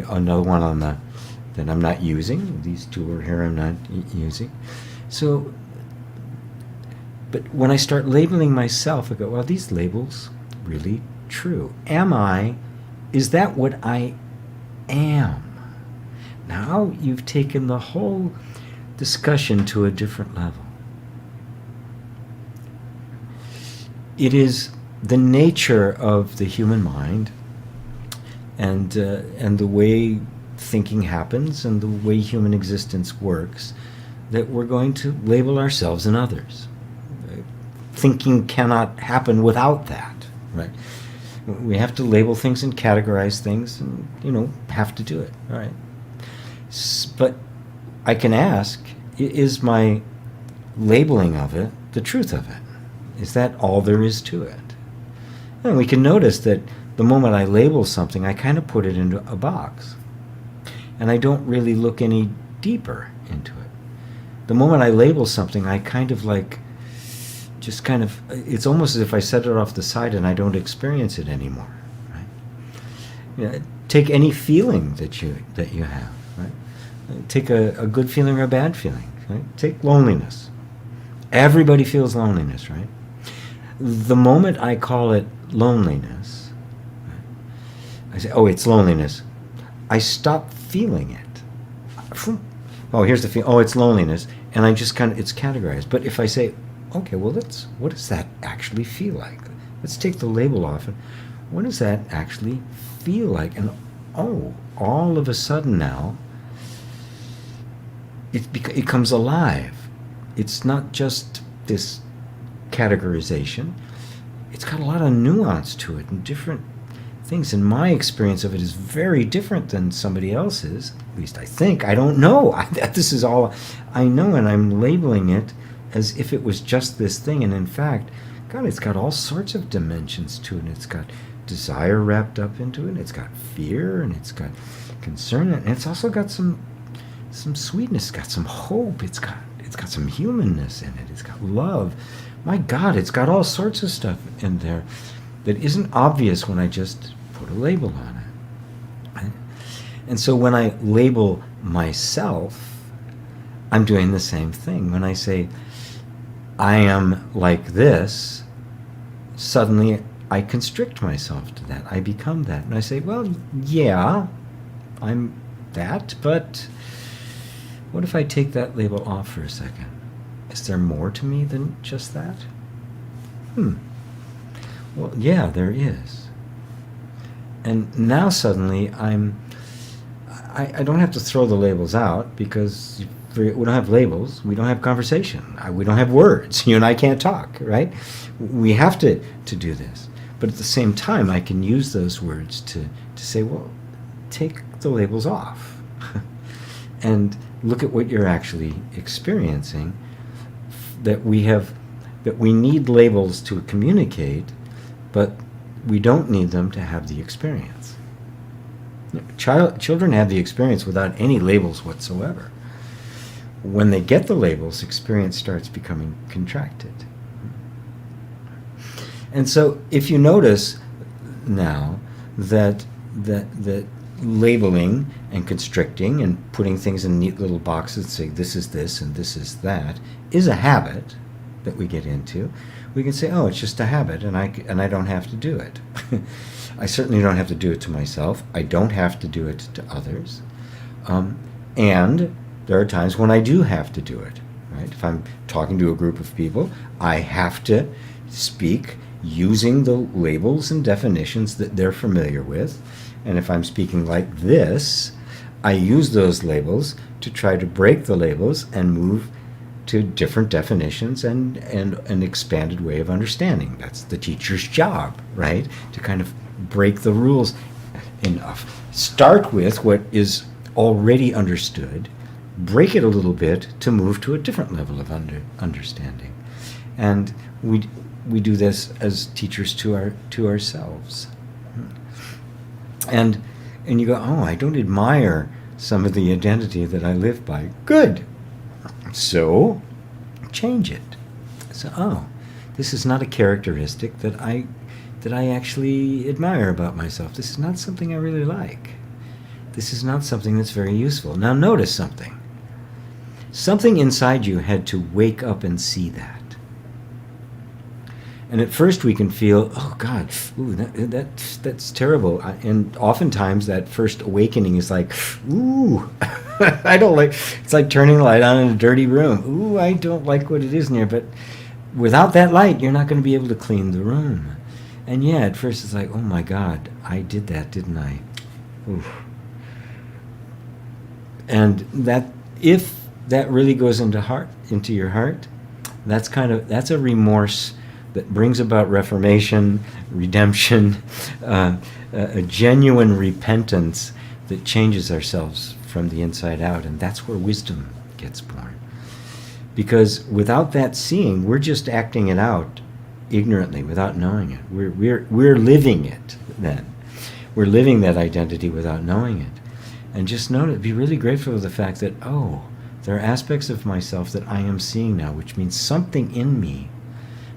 another one that I'm not using. These two are here I'm not using. So, but when I start labeling myself, I go, well, these labels really true. Is that what I am? Now you've taken the whole discussion to a different level. It is the nature of the human mind and the way thinking happens and the way human existence works that we're going to label ourselves and others. Thinking cannot happen without that, right? We have to label things and categorize things and, have to do it, all right? But I can ask, is my labeling of it the truth of it? Is that all there is to it? And we can notice that the moment I label something, I kind of put it into a box. And I don't really look any deeper into it. The moment I label something, I kind of it's almost as if I set it off the side and I don't experience it anymore, right? Take any feeling that you have, right? Take a good feeling or a bad feeling, right? Take loneliness. Everybody feels loneliness, right? The moment I call it loneliness, right? I say, oh, it's loneliness. I stop feeling it. Oh, here's the feeling. Oh, it's loneliness. And I just it's categorized. But if I say, okay, well, what does that actually feel like? Let's take the label off. And what does that actually feel like? And all of a sudden now, it comes alive. It's not just this categorization. It's got a lot of nuance to it and different things. And my experience of it is very different than somebody else's. At least I think. I don't know. This is all I know, and I'm labeling it as if it was just this thing. And in fact, God, it's got all sorts of dimensions to it. It's got desire wrapped up into it. It's got fear, and it's got concern, and it's also got some sweetness. It's got some hope. It's got some humanness in it. It's got love. My God, it's got all sorts of stuff in there that isn't obvious when I just put a label on it. Right? And so when I label myself, I'm doing the same thing. When I say, I am like this, suddenly I constrict myself to that. I become that. And I say, well, yeah, I'm that, but what if I take that label off for a second? Is there more to me than just that? Well, yeah, there is. And now suddenly I don't have to throw the labels out, because we don't have labels, we don't have conversation, we don't have words. You and I can't talk, right? We have to do this. But at the same time, I can use those words to say, well, take the labels off. And look at what you're actually experiencing, that we need labels to communicate, but we don't need them to have the experience. Children have the experience without any labels whatsoever. When they get the labels, experience starts becoming contracted. And so if you notice now that labeling and constricting and putting things in neat little boxes, saying this is this and this is that, is a habit that we get into, we can say, oh, it's just a habit, and I don't have to do it. I certainly don't have to do it to myself. I don't have to do it to others. And there are times when I do have to do it. Right? If I'm talking to a group of people, I have to speak using the labels and definitions that they're familiar with. And if I'm speaking like this, I use those labels to try to break the labels and move to different definitions and an expanded way of understanding. That's the teacher's job, right? To kind of break the rules enough. Start with what is already understood, break it a little bit to move to a different level of understanding. And we do this as teachers to ourselves. And you go, oh, I don't admire some of the identity that I live by. Good. So change it. So, oh, this is not a characteristic that I actually admire about myself. This is not something I really like. This is not something that's very useful. Now notice something. Something inside you had to wake up and see that. And at first we can feel, oh God, ooh, that's terrible. And oftentimes that first awakening is like, ooh, I don't like, it's like turning the light on in a dirty room. Ooh, I don't like what it is in here. But without that light, you're not going to be able to clean the room. And yeah, at first it's like, oh my God, I did that, didn't I? Ooh. And that, if that really goes into your heart, that's a remorse that brings about reformation, redemption, a genuine repentance that changes ourselves from the inside out, and that's where wisdom gets born. Because without that seeing, we're just acting it out ignorantly, without knowing it. We're living it then. We're living that identity without knowing it. And just know it, be really grateful for the fact that, oh, there are aspects of myself that I am seeing now, which means something in me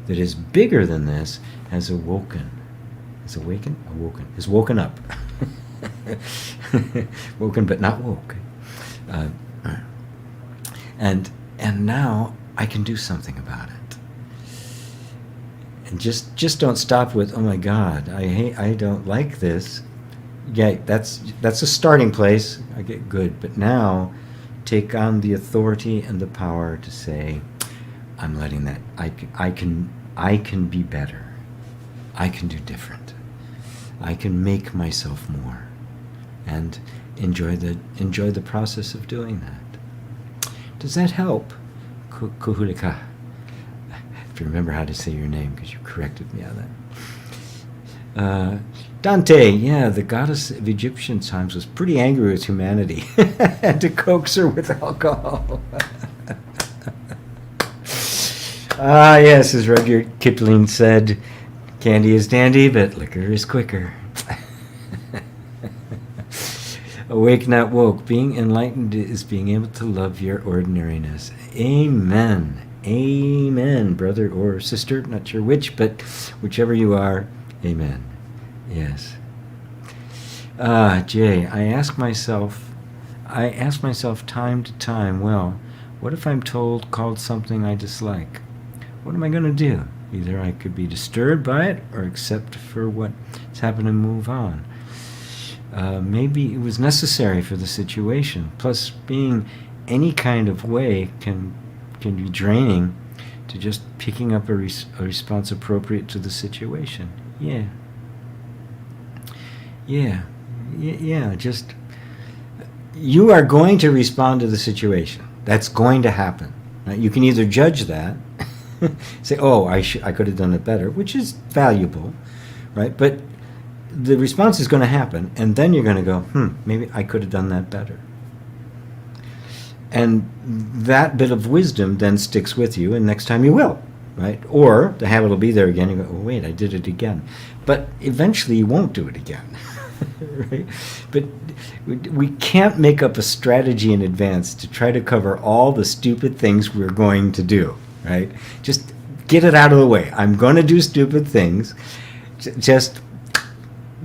that is bigger than this has awoken. Is awakened? Awoken. Is woken up. Woken but not woke. And now I can do something about it. And just don't stop with, oh my God, I don't like this. Yeah, that's a starting place. I get good. But now take on the authority and the power to say, I'm letting that, I can be better. I can do different. I can make myself more, and enjoy the process of doing that. Does that help? Kuhulika. I have to remember how to say your name because you corrected me on that. Dante, yeah, the goddess of Egyptian times was pretty angry with humanity. Had to coax her with alcohol. Ah, yes, as Rudyard Kipling said, candy is dandy, but liquor is quicker. Awake, not woke. Being enlightened is being able to love your ordinariness. Amen. Amen, brother or sister. Not sure which, but whichever you are, amen. Yes. Jay, I ask myself time to time, well, what if I'm called something I dislike? What am I going to do? Either I could be disturbed by it or accept for what's happened and move on. Maybe it was necessary for the situation. Plus, being any kind of way can be draining to just picking up a response appropriate to the situation. Yeah, just, you are going to respond to the situation. That's going to happen. Now, you can either judge that, say, oh, I could have done it better, which is valuable, right? But the response is going to happen, and then you're going to go, maybe I could have done that better. And that bit of wisdom then sticks with you, and next time you will. right? Or the habit will be there again. You go, oh, wait, I did it again. But eventually you won't do it again, right? But we can't make up a strategy in advance to try to cover all the stupid things we're going to do, right? Just get it out of the way. I'm going to do stupid things. Just,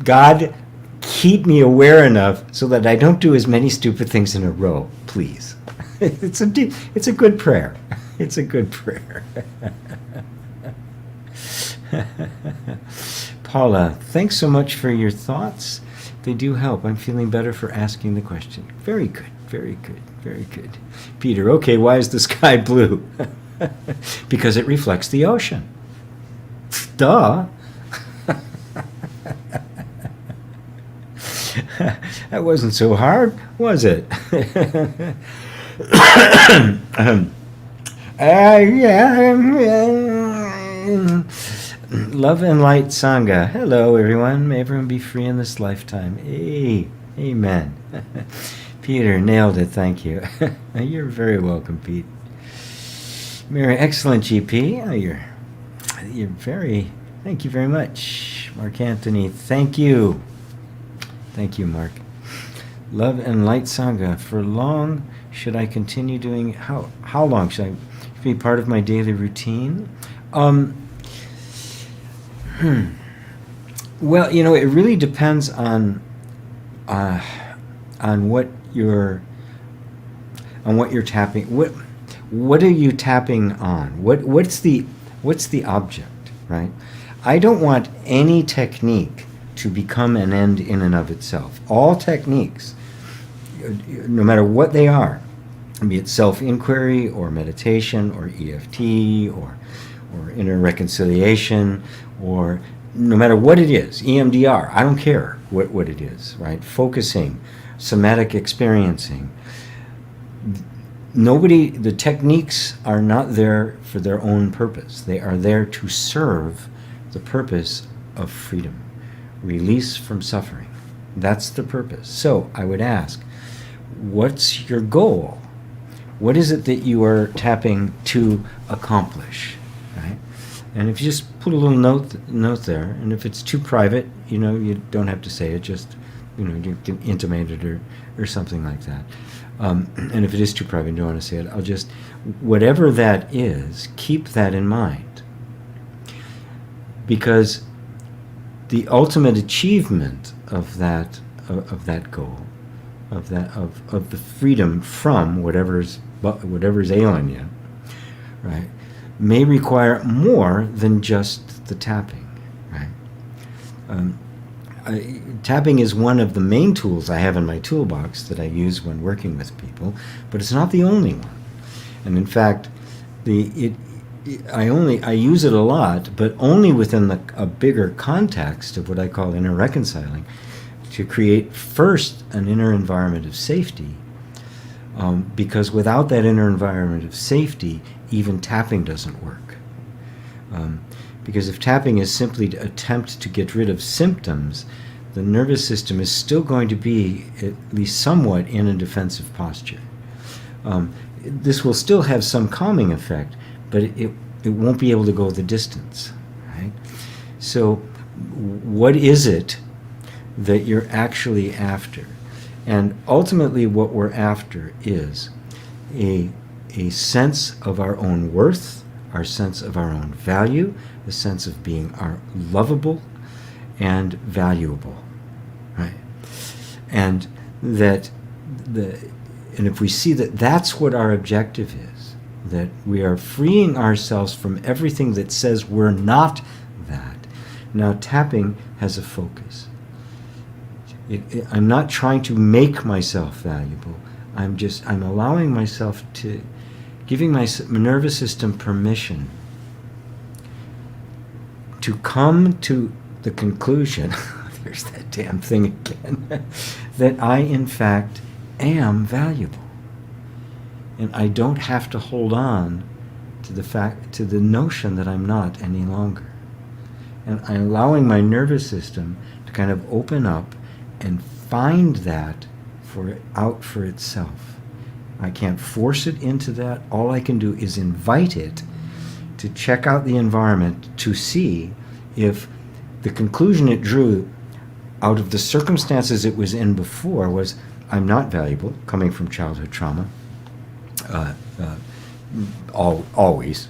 God, keep me aware enough so that I don't do as many stupid things in a row, please. It's a good prayer. It's a good prayer. Paula, thanks so much for your thoughts. They do help. I'm feeling better for asking the question. Very good, very good, very good. Peter, okay, why is the sky blue? Because it reflects the ocean. Duh. That wasn't so hard, was it? Love and Light Sangha. Hello, everyone. May everyone be free in this lifetime. Hey, amen. Peter, nailed it. Thank you. You're very welcome, Pete. Mary, excellent, GP. You're very. Thank you very much, Mark Anthony. Thank you. Thank you, Mark. Love and Light Sangha. For long, should I continue doing? How long should I be part of my daily routine? Well, it really depends on what you're tapping. What are you tapping on? What's the object, right? I don't want any technique to become an end in and of itself. All techniques, no matter what they are, be it self-inquiry or meditation or EFT or inner reconciliation, or no matter what it is, EMDR, I don't care what it is, right? Focusing, somatic experiencing. The techniques are not there for their own purpose. They are there to serve the purpose of freedom, release from suffering. That's the purpose. So I would ask, what's your goal? What is it that you are tapping to accomplish, right? And if you just put a little note there, and if it's too private, you don't have to say it. Just, you can intimate it or something like that. And if it is too private, you don't want to say it. I'll just, whatever that is, keep that in mind, because the ultimate achievement of that goal, of the freedom from whatever's ailing you, right, may require more than just the tapping, right? Tapping is one of the main tools I have in my toolbox that I use when working with people, but it's not the only one. And in fact, I use it a lot, but only within a bigger context of what I call inner reconciling, to create first an inner environment of safety, because without that inner environment of safety, even tapping doesn't work. Because if tapping is simply to attempt to get rid of symptoms, the nervous system is still going to be at least somewhat in a defensive posture. This will still have some calming effect, but it won't be able to go the distance, right? So what is it that you're actually after? And ultimately what we're after is a sense of our own worth, our sense of our own value, a sense of being lovable and valuable, right? And if we see that that's what our objective is, that we are freeing ourselves from everything that says we're not that, now tapping has a focus. I'm not trying to make myself valuable. I'm allowing myself to, giving my nervous system permission to come to the conclusion, there's that damn thing again, that I in fact am valuable. And I don't have to hold on to the notion that I'm not any longer. And I'm allowing my nervous system to kind of open up and find that out for itself. I can't force it into that. All I can do is invite it to check out the environment to see if the conclusion it drew out of the circumstances it was in before was, I'm not valuable, coming from childhood trauma. Always.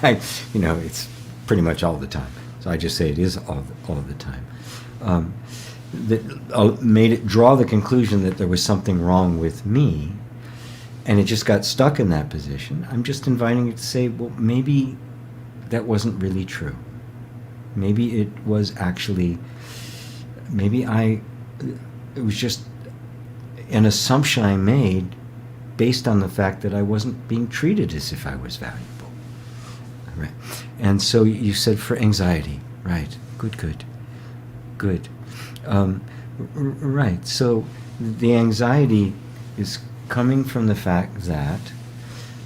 It's pretty much all the time. So I just say it is all the time. That made it draw the conclusion that there was something wrong with me, and it just got stuck in that position. I'm just inviting it to say, well, maybe that wasn't really true. Maybe it was actually, it was just an assumption I made based on the fact that I wasn't being treated as if I was valuable. Right. And so you said for anxiety, right? Good. Right. So the anxiety is coming from the fact that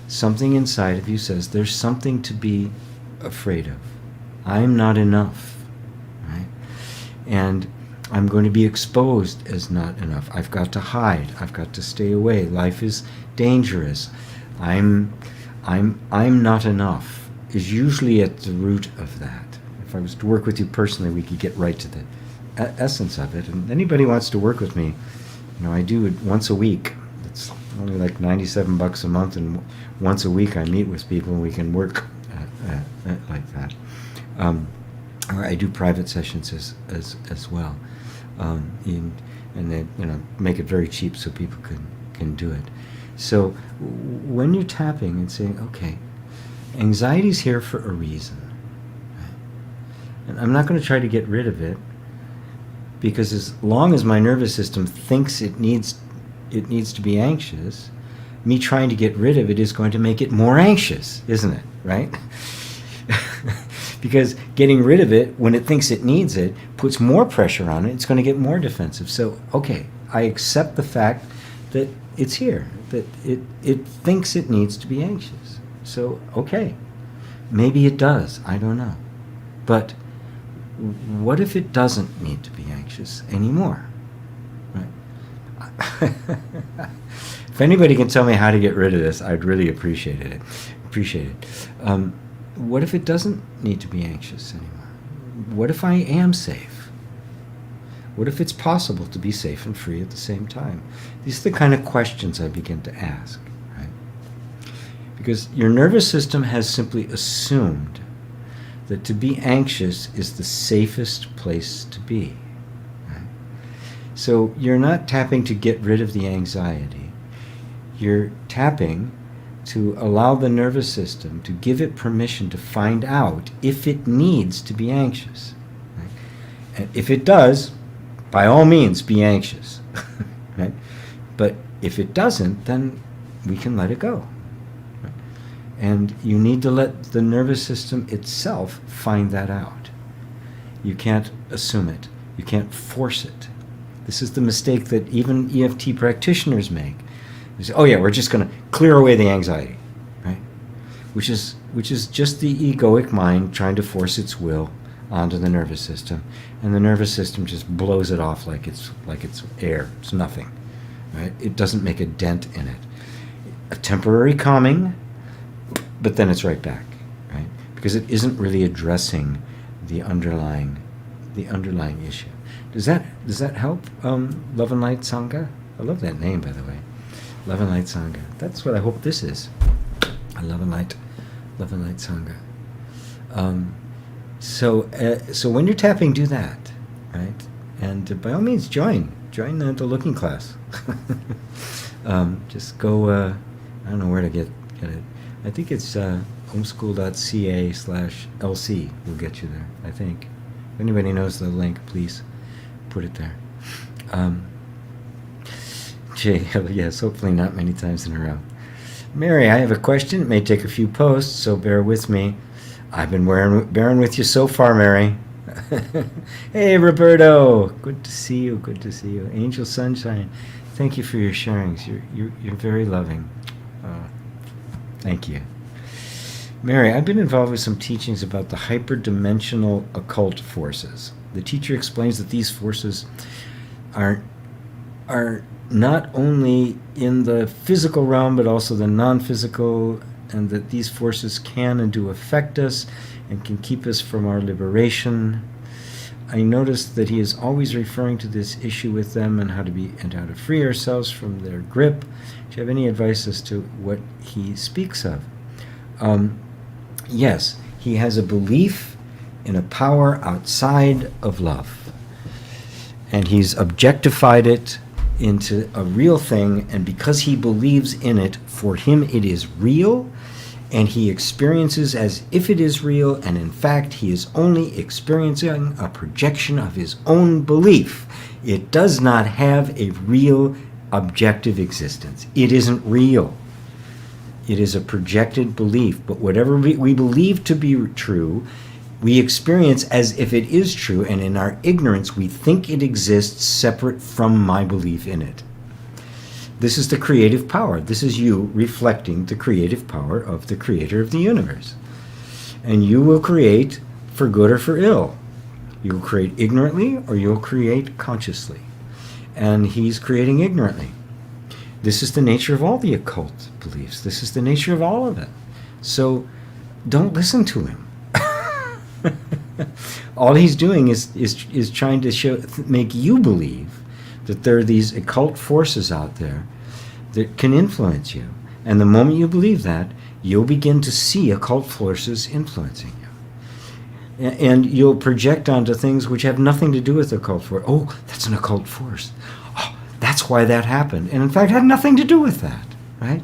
something inside of you says there's something to be afraid of. I'm not enough, right? And I'm going to be exposed as not enough. I've got to hide. I've got to stay away. Life is dangerous. I'm not enough is usually at the root of that. If I was to work with you personally, we could get right to the essence of it. And anybody wants to work with me, I do it once a week. It's only like $97 a month, and once a week I meet with people and we can work like that. Or I do private sessions as well, and they make it very cheap so people can do it. So when you're tapping and saying, okay, anxiety's here for a reason, right? And I'm not going to try to get rid of it, because as long as my nervous system thinks it needs to be anxious, me trying to get rid of it is going to make it more anxious, isn't it? Right? Because getting rid of it when it thinks it needs it puts more pressure on it. It's going to get more defensive. So, okay, I accept the fact that it's here, that it thinks it needs to be anxious. So, okay, maybe it does. I don't know. But what if it doesn't need to be anxious anymore? Right? If anybody can tell me how to get rid of this, I'd really appreciate it. What if it doesn't need to be anxious anymore? What if I am safe? What if it's possible to be safe and free at the same time? These are the kind of questions I begin to ask, right? Because your nervous system has simply assumed that to be anxious is the safest place to be, right? So you're not tapping to get rid of the anxiety. You're tapping to allow the nervous system to give it permission to find out if it needs to be anxious. Right? And if it does, by all means, be anxious. Right? But if it doesn't, then we can let it go. Right? And you need to let the nervous system itself find that out. You can't assume it. You can't force it. This is the mistake that even EFT practitioners make. They say, oh yeah, we're just going to clear away the anxiety, right? Which is just the egoic mind trying to force its will onto the nervous system, and the nervous system just blows it off like it's air. It's nothing, right? It doesn't make a dent in it. A temporary calming, but then it's right back, right? Because it isn't really addressing the underlying issue. Does that help? Love and Light Sangha. I love that name, by the way. Love and Light Sangha. That's what I hope this is. A Love and Light Sangha. So when you're tapping, do that, right? And by all means, join the looking class. Just go. I don't know where to get it. I think it's homeschool.ca/LC will get you there. I think. If anybody knows the link, please put it there. Jay, yes, hopefully not many times in a row. Mary, I have a question. It may take a few posts, so bear with me. I've been bearing with you so far, Mary. Hey, Roberto. Good to see you. Angel Sunshine. Thank you for your sharings. You're very loving. Thank you. Mary, I've been involved with some teachings about the hyperdimensional occult forces. The teacher explains that these forces are not only in the physical realm, but also the non-physical and that these forces can and do affect us and can keep us from our liberation. I noticed that he is always referring to this issue with them and how to free ourselves from their grip. Do you have any advice as to what he speaks of? Yes, he has a belief in a power outside of love, and he's objectified it into a real thing, and because he believes in it, for him it is real, and he experiences as if it is real, and in fact he is only experiencing a projection of his own belief. It does not have a real objective existence. It isn't real. It is a projected belief, but whatever we believe to be true, we experience as if it is true, and in our ignorance we think it exists separate from my belief in it. This is the creative power. This is you reflecting the creative power of the creator of the universe. And you will create for good or for ill. You'll create ignorantly or you'll create consciously. And he's creating ignorantly. This is the nature of all the occult beliefs. This is the nature of all of it. So don't listen to him. All he's doing is trying to make you believe that there are these occult forces out there that can influence you. And the moment you believe that, you'll begin to see occult forces influencing you. And you'll project onto things which have nothing to do with occult force. Oh, that's an occult force. Oh, that's why that happened. And in fact, it had nothing to do with that, right?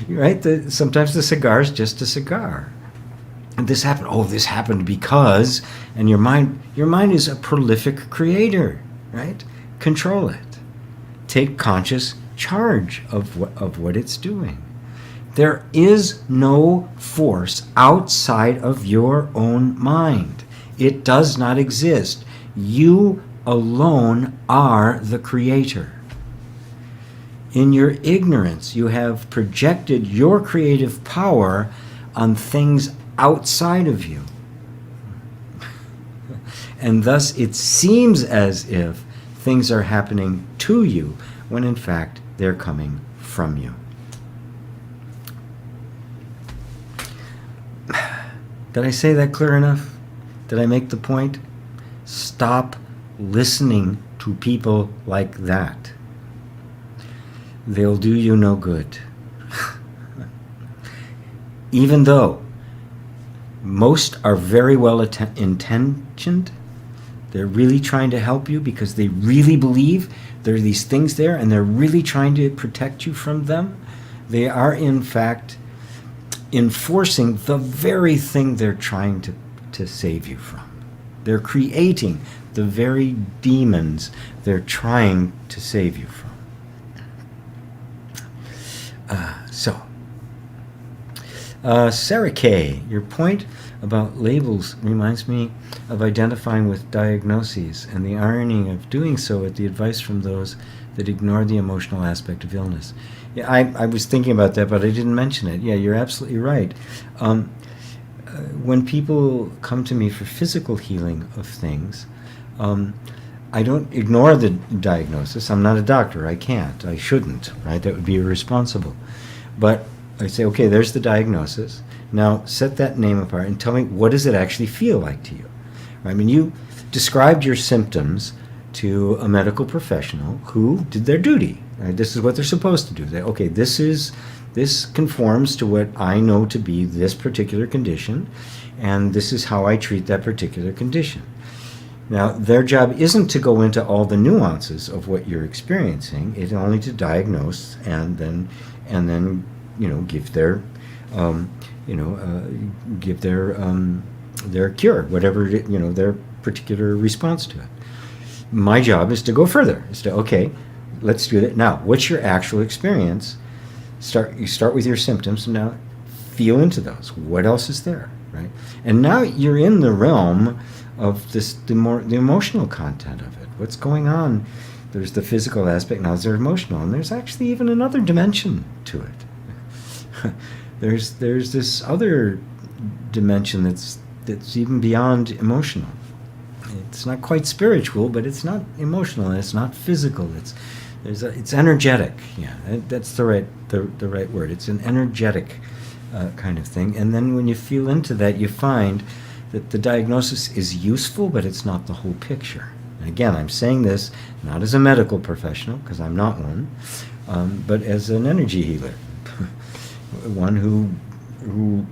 Right? Sometimes the cigar is just a cigar. And this happened. Oh, this happened because, and your mind is a prolific creator, right? Control it. Take conscious charge of what it's doing. There is no force outside of your own mind. It does not exist. You alone are the creator. In your ignorance, you have projected your creative power on things outside of you. And thus it seems as if things are happening to you when in fact they're coming from you. Did I say that clear enough? Did I make the point? Stop listening to people like that. They'll do you no good. Even though most are very well intentioned, they're really trying to help you because they really believe there are these things there and they're really trying to protect you from them. They are in fact enforcing the very thing they're trying to save you from. They're creating the very demons they're trying to save you from. Sarah K., your point about labels reminds me of identifying with diagnoses and the irony of doing so at the advice from those that ignore the emotional aspect of illness. Yeah, I was thinking about that, but I didn't mention it. Yeah, you're absolutely right. When people come to me for physical healing of things, I don't ignore the diagnosis. I'm not a doctor. I can't. I shouldn't, right? That would be irresponsible. But I say, okay, there's the diagnosis. Now set that name apart and tell me, what does it actually feel like to you? I mean, you described your symptoms to a medical professional who did their duty. Right? This is what they're supposed to do. They, okay, this conforms to what I know to be this particular condition, and this is how I treat that particular condition. Now, their job isn't to go into all the nuances of what you're experiencing. It's only to diagnose and then give their their cure, whatever their particular response to it. My job is to go further. Is to, okay, let's do that. Now, what's your actual experience? You start with your symptoms, and now feel into those. What else is there, right? And now you're in the realm of the emotional content of it. What's going on? There's the physical aspect, now there's emotional, and there's actually even another dimension to it. There's this other dimension that's even beyond emotional. It's not quite spiritual, but it's not emotional, and it's not physical. It's energetic. Yeah, that's the right word. It's an energetic kind of thing. And then when you feel into that, you find that the diagnosis is useful, but it's not the whole picture. And again, I'm saying this not as a medical professional, because I'm not one, but as an energy healer, one who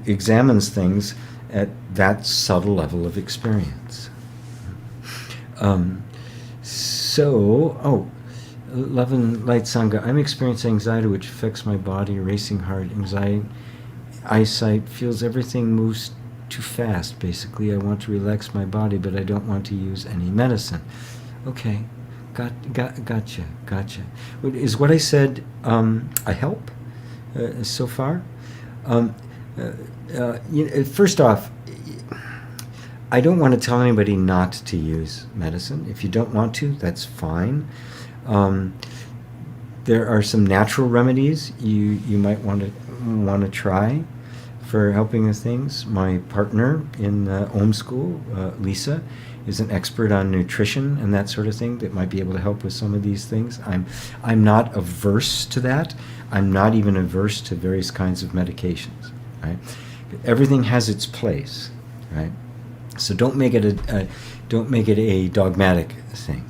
examines things at that subtle level of experience. Love and Light Sangha. I'm experiencing anxiety which affects my body, racing heart, anxiety, eyesight, feels everything moves too fast. Basically, I want to relax my body, but I don't want to use any medicine. Okay, gotcha. Is what I said a help so far? First off, I don't want to tell anybody not to use medicine. If you don't want to, that's fine. There are some natural remedies you might want to try for helping with things. My partner in Om School, Lisa, is an expert on nutrition and that sort of thing that might be able to help with some of these things. I'm not averse to that. I'm not even averse to various kinds of medications. Right? Everything has its place, right? So don't make it a dogmatic thing.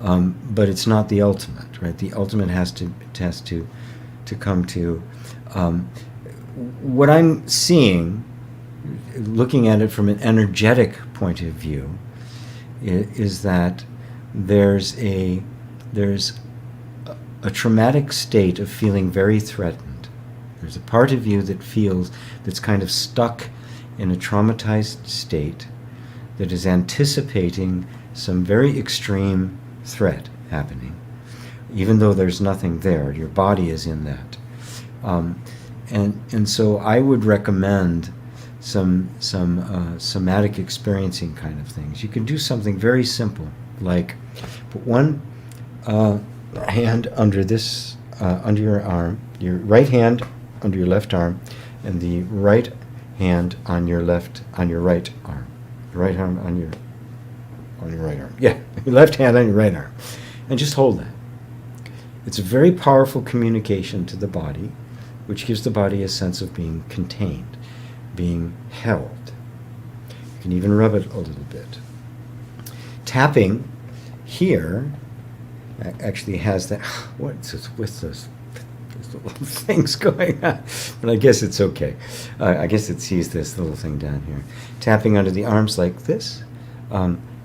But it's not the ultimate, right? The ultimate has to come to what I'm seeing, looking at it from an energetic point of view, is that there's a traumatic state of feeling very threatened. There's a part of you that's kind of stuck in a traumatized state that is anticipating some very extreme threat happening, even though there's nothing there. Your body is in that, and so I would recommend some somatic experiencing kind of things. You can do something very simple, like put one hand under this under your arm, your right hand under your left arm, and the right hand on your right arm. The right arm on your right arm. Yeah, your left hand on your right arm. And just hold that. It's a very powerful communication to the body, which gives the body a sense of being contained, being held. You can even rub it a little bit. Tapping here actually has that. What's with those little things going on? But I guess it's okay. I guess it sees this little thing down here. Tapping under the arms like this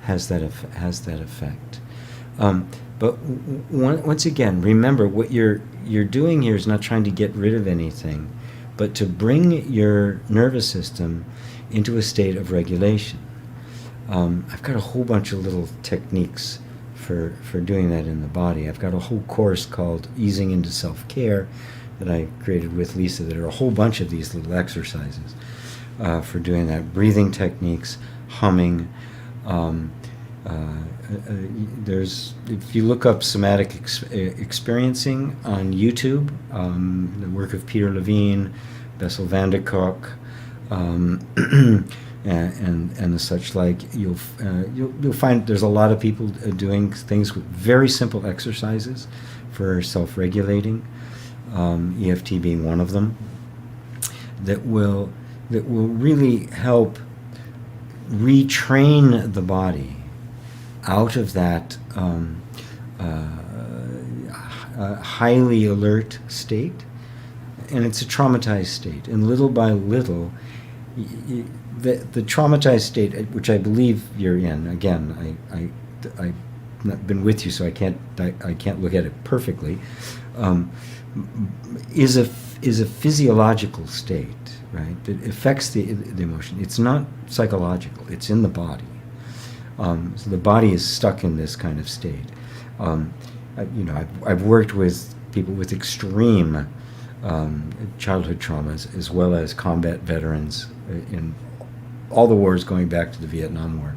has that effect. But once again, remember what you're doing here is not trying to get rid of anything, but to bring your nervous system into a state of regulation. I've got a whole bunch of little techniques for doing that in the body. I've got a whole course called Easing into Self-Care that I created with Lisa. There are a whole bunch of these little exercises for doing that. Breathing techniques, humming. If you look up somatic experiencing on YouTube, the work of Peter Levine, Bessel van der Kolk, and the such like, you'll find there's a lot of people doing things with very simple exercises for self-regulating, EFT being one of them, that will really help retrain the body out of that highly alert state, and it's a traumatized state. And little by little, the traumatized state, which I believe you're in, again, I've not been with you, so I can't look at it perfectly, is a physiological state, right? That affects the emotion. It's not psychological. It's in the body. So the body is stuck in this kind of state. I've worked with people with extreme childhood traumas, as well as combat veterans in all the wars going back to the Vietnam War.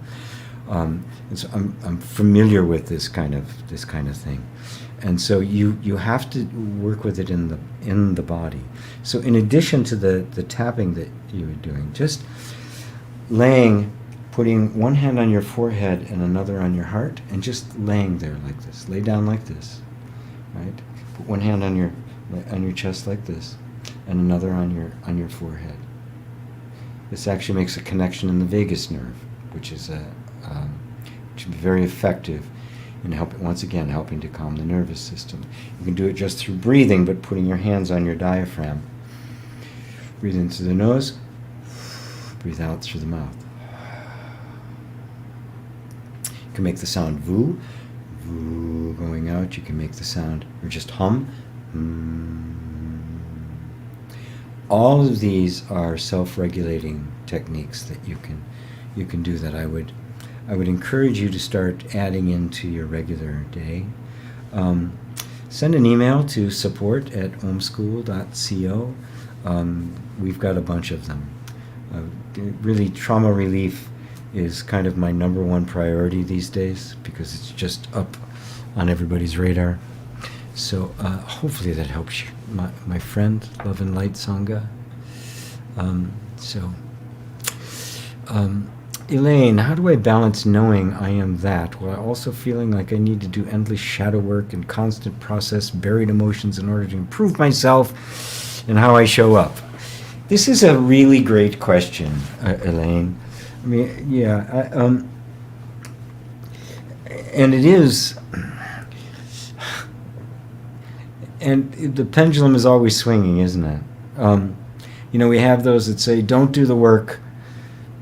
And so I'm familiar with this kind of thing, and so you have to work with it in the body. So in addition to the tapping that you were doing, just putting one hand on your forehead and another on your heart, and just laying there like this. Lay down like this, right? Put one hand on your chest like this, and another on your forehead. This actually makes a connection in the vagus nerve, which is which can be very effective in helping to calm the nervous system. You can do it just through breathing, but putting your hands on your diaphragm. Breathe in through the nose, breathe out through the mouth. You can make the sound voo, voo going out. You can make the sound, or just hum. All of these are self-regulating techniques that you can do that I would encourage you to start adding into your regular day. Send an email to support@omschool.co. We've got a bunch of them. Really, trauma relief is kind of my number one priority these days because it's just up on everybody's radar. So hopefully that helps you, my friend, Love and Light Sangha. Elaine, how do I balance knowing I am that while also feeling like I need to do endless shadow work and constant process buried emotions in order to improve myself and how I show up? This is a really great question, Elaine. I mean, yeah, and it is, and the pendulum is always swinging, isn't it? We have those that say, don't do the work.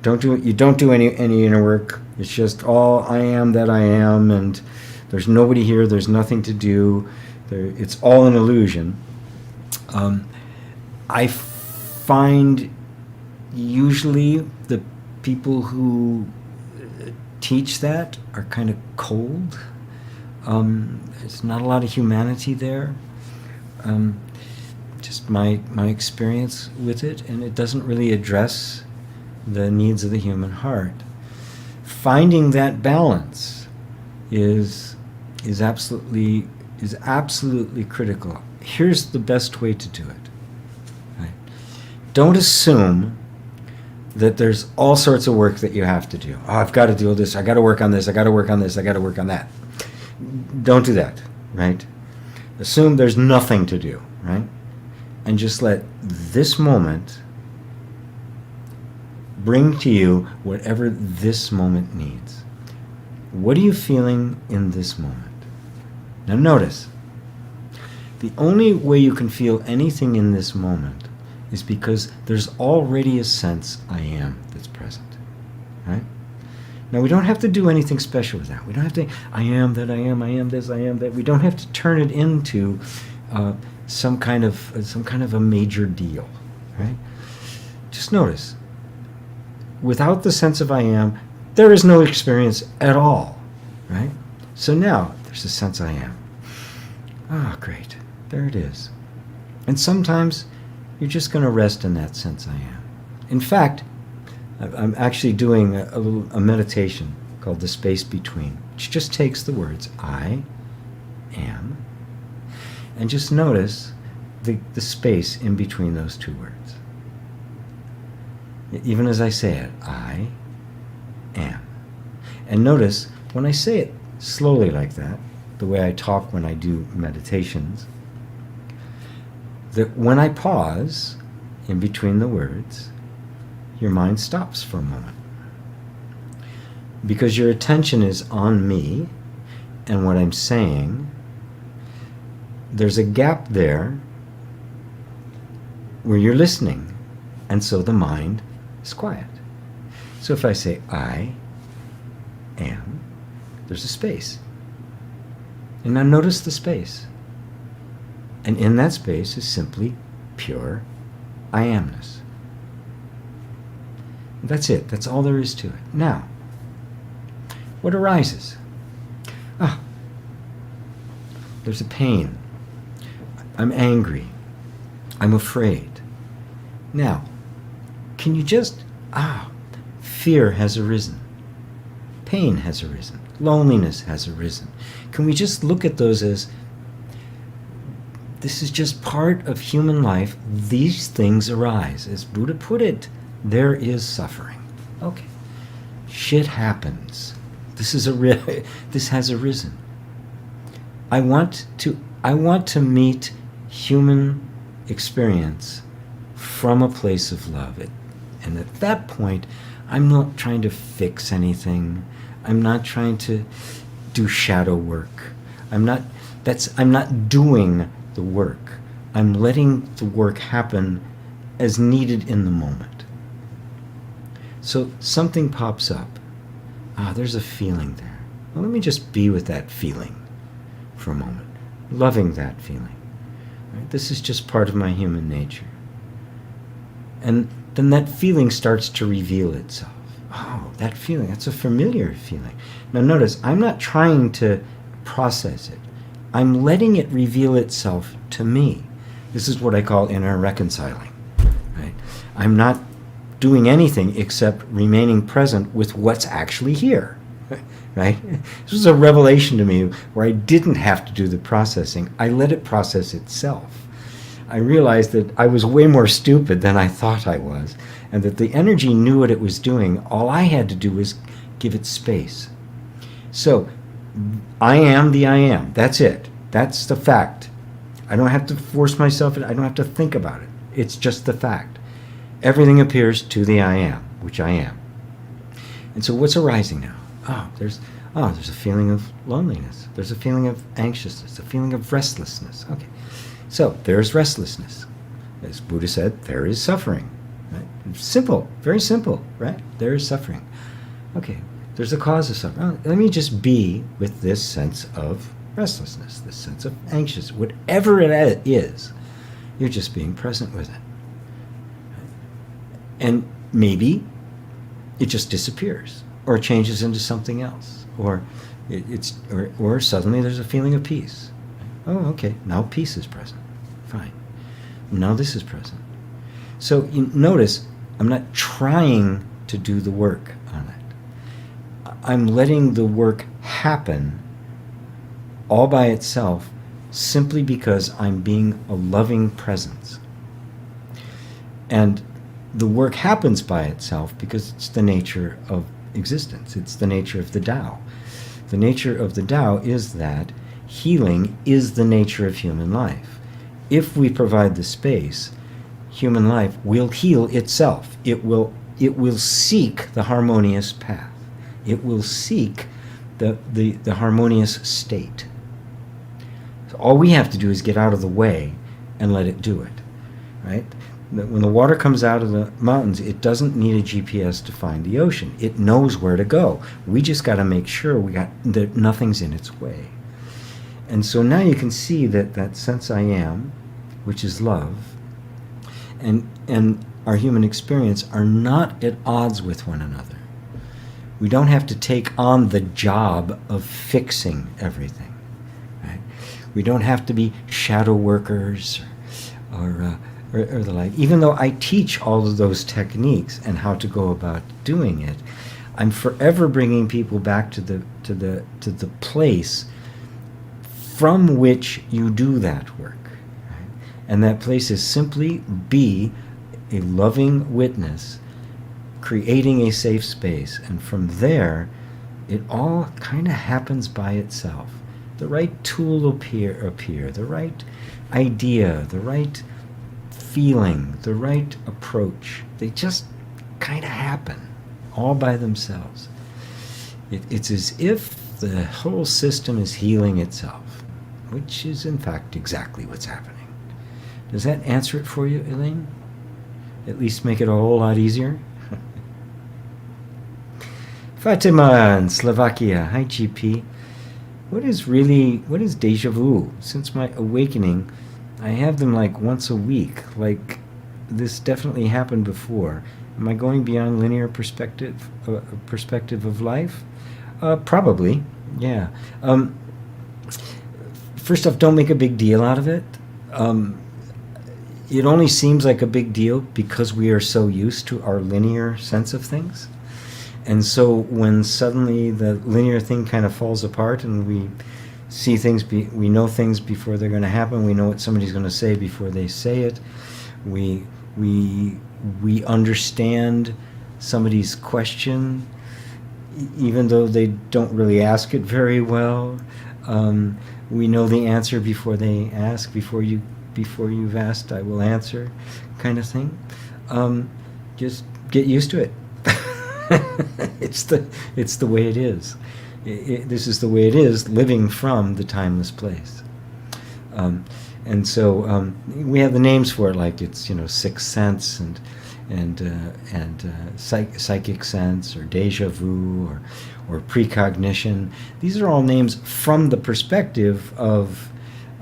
You don't do any inner work. It's just all I am that I am, and there's nobody here. There's nothing to do. It's all an illusion. I find usually the people who teach that are kind of cold. There's not a lot of humanity there. Just my experience with it, and it doesn't really address the needs of the human heart. Finding that balance is absolutely critical. Here's the best way to do it. Right? Don't assume that there's all sorts of work that you have to do. Oh, I've got to do this. I got to work on this. I got to work on this. I got to work on that. Don't do that. Right? Assume there's nothing to do. Right? And just let this moment bring to you whatever this moment needs. What are you feeling in this moment? Now notice, the only way you can feel anything in this moment is because there's already a sense I am that's present. Right? Now we don't have to do anything special with that. We don't have to, I am that I am this, I am that. We don't have to turn it into some kind of a major deal. Right? Just notice, without the sense of I am, there is no experience at all, right? So now there's a sense I am. Ah, great. There it is. And sometimes you're just going to rest in that sense I am. In fact, I'm actually doing a meditation called The Space Between, which just takes the words I am and just notice the space in between those two words. Even as I say it, I am. And notice, when I say it slowly like that, the way I talk when I do meditations, that when I pause in between the words, your mind stops for a moment. Because your attention is on me and what I'm saying, there's a gap there where you're listening, and so the mind is quiet. So if I say I am, there's a space. And now notice the space. And in that space is simply pure I amness. That's it. That's all there is to it. Now, what arises? There's a pain. I'm angry. I'm afraid. Now, can you just, fear has arisen. Pain has arisen. Loneliness has arisen. Can we just look at those as, this is just part of human life. These things arise. As Buddha put it, there is suffering. Okay. Shit happens. This has arisen. I want to I want to meet human experience from a place of love. And at that point, I'm not trying to fix anything. I'm not trying to do shadow work. I'm not doing the work. I'm letting the work happen as needed in the moment. So something pops up. There's a feeling there. Well, let me just be with that feeling for a moment, loving that feeling. Right? This is just part of my human nature. And then that feeling starts to reveal itself. Oh, that feeling, that's a familiar feeling. Now notice, I'm not trying to process it. I'm letting it reveal itself to me. This is what I call inner reconciling. Right? I'm not doing anything except remaining present with what's actually here. Right? This was a revelation to me where I didn't have to do the processing. I let it process itself. I realized that I was way more stupid than I thought I was, and that the energy knew what it was doing. All I had to do was give it space. So, I am the I am. That's it. That's the fact. I don't have to force myself. I don't have to think about it. It's just the fact. Everything appears to the I am, which I am. And so what's arising now? There's a feeling of loneliness. There's a feeling of anxiousness, a feeling of restlessness. Okay. So there's restlessness. As Buddha said, there is suffering. Right? Simple, very simple, right? There is suffering. Okay, there's a cause of suffering. Let me just be with this sense of restlessness, this sense of anxiousness. Whatever it is, you're just being present with it. And maybe it just disappears, or changes into something else, or or suddenly there's a feeling of peace. Oh, okay, now peace is present. Fine. Now this is present. So you notice, I'm not trying to do the work on it. I'm letting the work happen all by itself simply because I'm being a loving presence. And the work happens by itself because it's the nature of existence. It's the nature of the Tao. The nature of the Tao is that healing is the nature of human life. If we provide the space, human life will heal itself. It will seek the harmonious path. It will seek the harmonious state. So all we have to do is get out of the way and let it do it. Right? When the water comes out of the mountains, it doesn't need a GPS to find the ocean. It knows where to go. We just got to make sure that nothing's in its way. And so now you can see that sense I am, which is love, and our human experience are not at odds with one another. We don't have to take on the job of fixing everything. Right? We don't have to be shadow workers or the like. Even though I teach all of those techniques and how to go about doing it, I'm forever bringing people back to the place from which you do that work. Right? And that place is simply be a loving witness, creating a safe space. And from there, it all kind of happens by itself. The right tool will appear, the right idea, the right feeling, the right approach. They just kind of happen all by themselves. It's as if the whole system is healing itself, which is in fact exactly what's happening. Does that answer it for you, Elaine? At least make it a whole lot easier? Fatima in Slovakia. Hi, GP. What is deja vu? Since my awakening, I have them like once a week. Like, this definitely happened before. Am I going beyond linear perspective of life? Probably, yeah. First off, don't make a big deal out of it. It only seems like a big deal because we are so used to our linear sense of things. And so when suddenly the linear thing kind of falls apart and we see things, we know things before they're going to happen, we know what somebody's going to say before they say it, we understand somebody's question even though they don't really ask it very well. we know the answer before they ask, before you've asked, I will answer, kind of thing. Just get used to it. It's the way it is. This is the way it is, living from the timeless place. And so we have the names for it, like it's sixth sense and psychic sense, or deja vu, or precognition. These are all names from the perspective of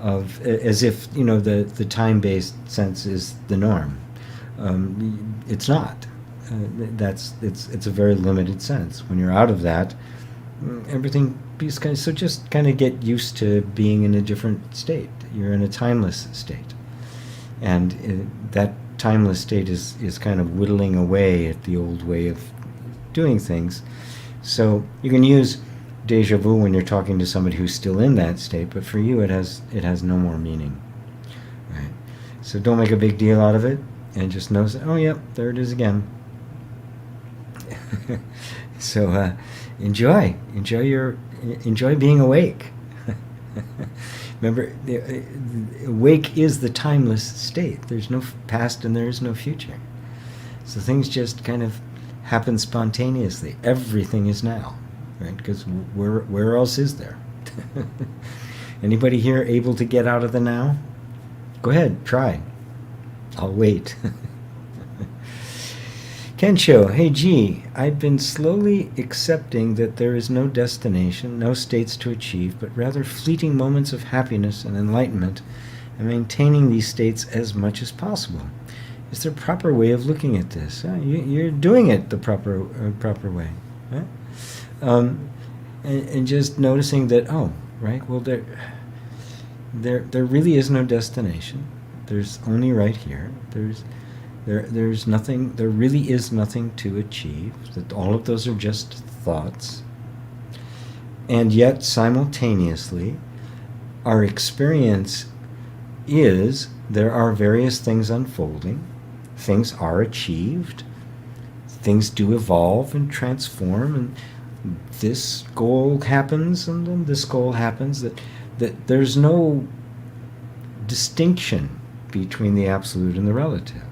as if the time-based sense is the norm. It's not. It's a very limited sense. When you're out of that, everything is kind of, so just kind of get used to being in a different state. You're in a timeless state, and that timeless state is kind of whittling away at the old way of doing things. So you can use deja vu when you're talking to somebody who's still in that state, but for you it has no more meaning, right? So don't make a big deal out of it, and just know, oh yep, there it is again. So enjoy being awake. Remember, awake is the timeless state. There's no past and there is no future. So things just kind of happen spontaneously. Everything is now, right? Because where else is there? Anybody here able to get out of the now? Go ahead, try. I'll wait. Kensho, hey G, I've been slowly accepting that there is no destination, no states to achieve, but rather fleeting moments of happiness and enlightenment, and maintaining these states as much as possible. Is there a proper way of looking at this? You're doing it the proper way. Right? And just noticing that, right, well, there really is no destination. There's only right here. There's nothing, there really is nothing to achieve, that all of those are just thoughts. And yet, simultaneously, our experience is there are various things unfolding, things are achieved, things do evolve and transform, and this goal happens, and then this goal happens, that there's no distinction between the absolute and the relative.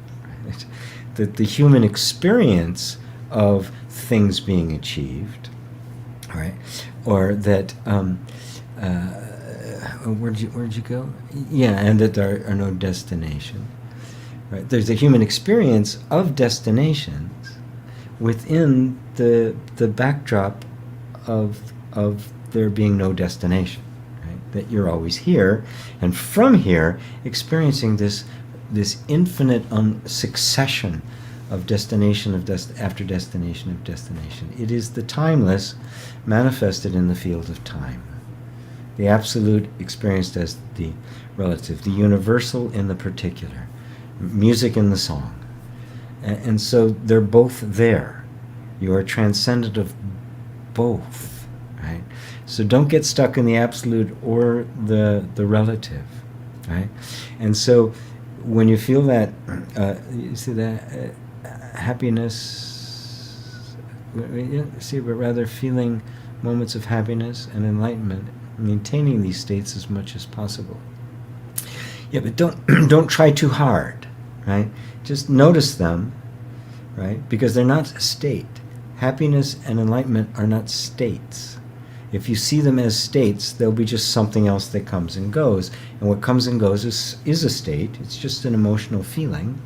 That the human experience of things being achieved, right, or that where'd you go? Yeah, and that there are no destination, right? There's a human experience of destinations within the backdrop of there being no destination, right? That you're always here, and from here experiencing this infinite succession of destination after destination of destination. It is the timeless manifested in the field of time. The absolute experienced as the relative, the universal in the particular, music in the song. And so they're both there. You are transcendent of both, right? So don't get stuck in the absolute or the relative, right? And so when you feel that, you see that happiness, but rather feeling moments of happiness and enlightenment, maintaining these states as much as possible. Yeah, but don't try too hard, right? Just notice them, right? Because they're not a state. Happiness and enlightenment are not states. If you see them as states, they'll be just something else that comes and goes. And what comes and goes is a state. It's just an emotional feeling.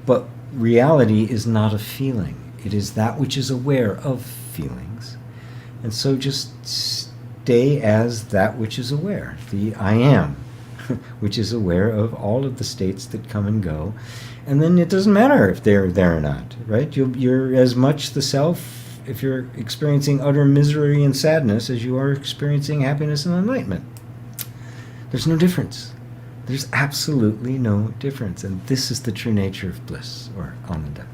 But reality is not a feeling. It is that which is aware of feelings. And so just stay as that which is aware, the I am, which is aware of all of the states that come and go. And then it doesn't matter if they're there or not, right? You're as much the self if you're experiencing utter misery and sadness as you are experiencing happiness and enlightenment. There's no difference. There's absolutely no difference. And this is the true nature of bliss, or ananda.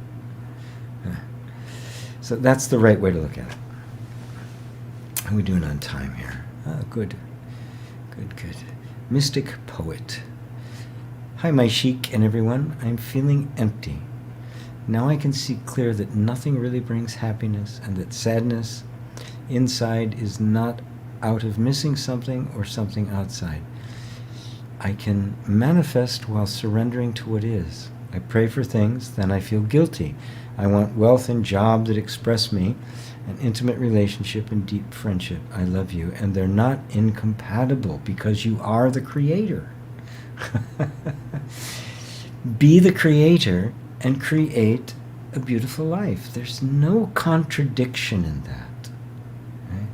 So that's the right way to look at it. How are we doing on time here? Oh, good. Good. Mystic Poet. Hi, my sheik and everyone. I'm feeling empty. Now I can see clear that nothing really brings happiness, and that sadness inside is not out of missing something or something outside. I can manifest while surrendering to what is. I pray for things, then I feel guilty. I want wealth and job that express me, an intimate relationship and deep friendship. I love you. And they're not incompatible because you are the creator. Be the creator and create a beautiful life. There's no contradiction in that. Right?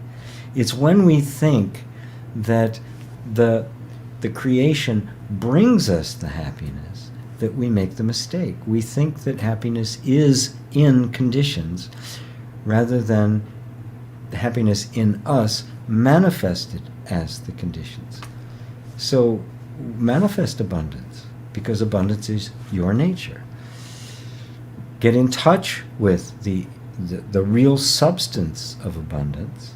It's when we think that the creation brings us the happiness that we make the mistake. We think that happiness is in conditions rather than the happiness in us manifested as the conditions. So manifest abundance, because abundance is your nature. Get in touch with the real substance of abundance,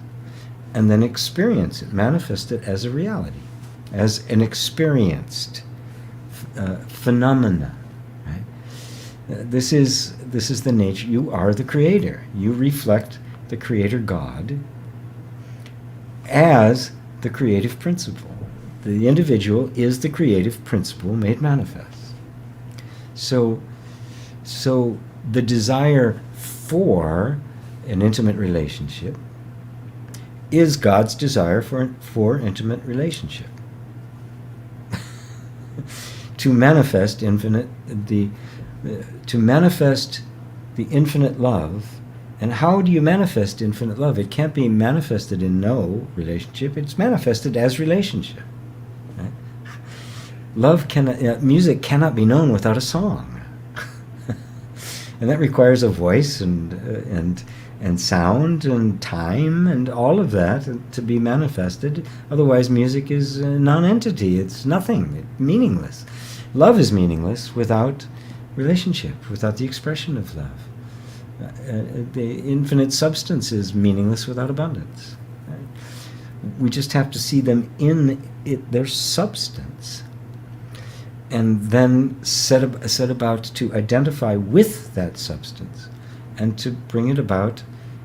and then experience it, manifest it as a reality, as an experienced phenomena. Right? This is the nature. You are the creator. You reflect the creator God as the creative principle. The individual is the creative principle made manifest. So the desire for an intimate relationship is God's desire for intimate relationship. To manifest the infinite love. And how do you manifest infinite love? It can't be manifested in no relationship. It's manifested as relationship. Right? Love cannot, music cannot be known without a song. And that requires a voice and sound and time and all of that to be manifested. Otherwise, music is a non-entity. It's nothing. It's meaningless. Love is meaningless without relationship, without the expression of love. The infinite substance is meaningless without abundance. Right? We just have to see them in their substance, and then set about to identify with that substance and to bring it about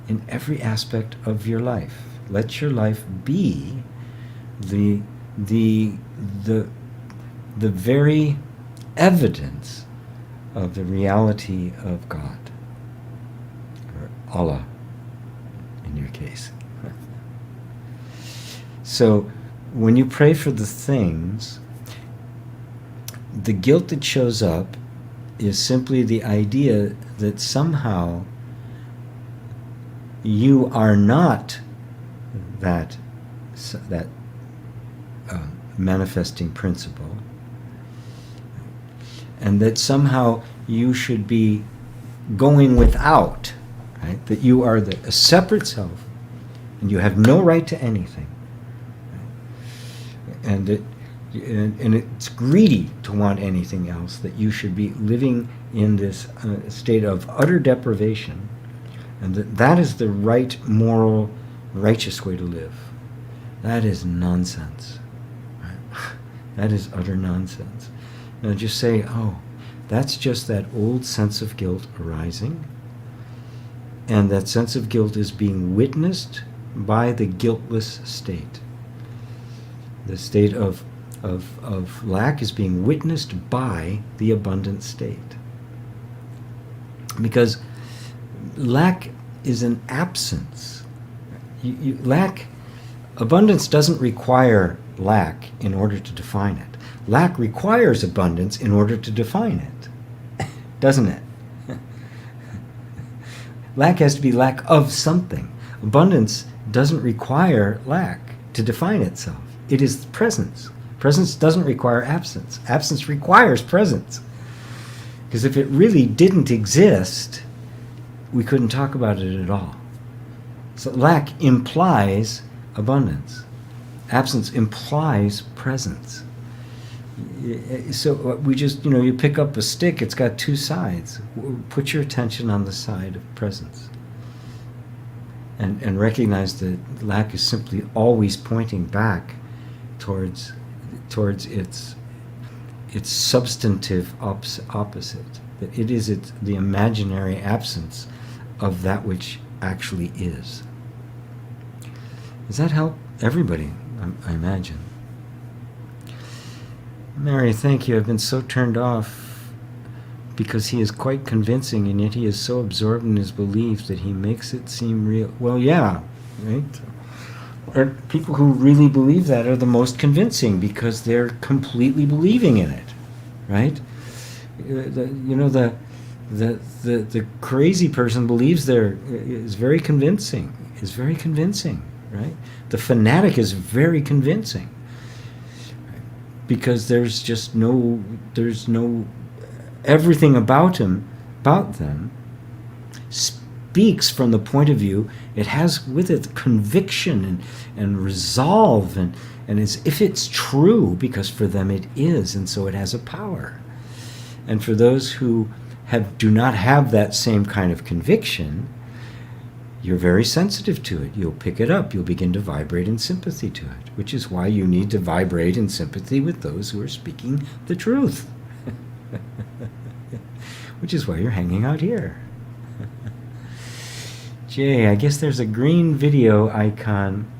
in every aspect of your life. Let your life be the very evidence of the reality of God, or Allah in your case. So when you pray for the things, the guilt that shows up is simply the idea that somehow you are not that manifesting principle, and that somehow you should be going without, right? That you are a separate self, and you have no right to anything, right? And it's greedy to want anything else, that you should be living in this state of utter deprivation, and that is the right, moral, righteous way to live. That is nonsense. Right? That is utter nonsense. Now just say, oh, that's just that old sense of guilt arising, and that sense of guilt is being witnessed by the guiltless state. The state of lack is being witnessed by the abundant state. Because lack is an absence. Abundance doesn't require lack in order to define it. Lack requires abundance in order to define it, doesn't it? Lack has to be lack of something. Abundance doesn't require lack to define itself. It is presence. Presence doesn't require absence. Absence requires presence. Because if it really didn't exist, we couldn't talk about it at all. So lack implies abundance. Absence implies presence. So we just, you pick up a stick, it's got two sides. Put your attention on the side of presence. And recognize that lack is simply always pointing back towards its substantive opposite. That it is the imaginary absence of that which actually is. Does that help? everybody, I imagine. Mary, thank you. I've been so turned off because he is quite convincing, and yet he is so absorbed in his belief that he makes it seem real. Well, yeah, right? Or people who really believe that are the most convincing because they're completely believing in it, right? The crazy person believes is very convincing. Is very convincing, right? The fanatic is very convincing because there's no everything about them speaks from the point of view. It has with it conviction and resolve and as if it's true, because for them it is, and so it has a power. And for those who do not have that same kind of conviction, you're very sensitive to it. You'll pick it up. You'll begin to vibrate in sympathy to it, which is why you need to vibrate in sympathy with those who are speaking the truth. Which is why you're hanging out here. Jay, I guess there's a green video icon.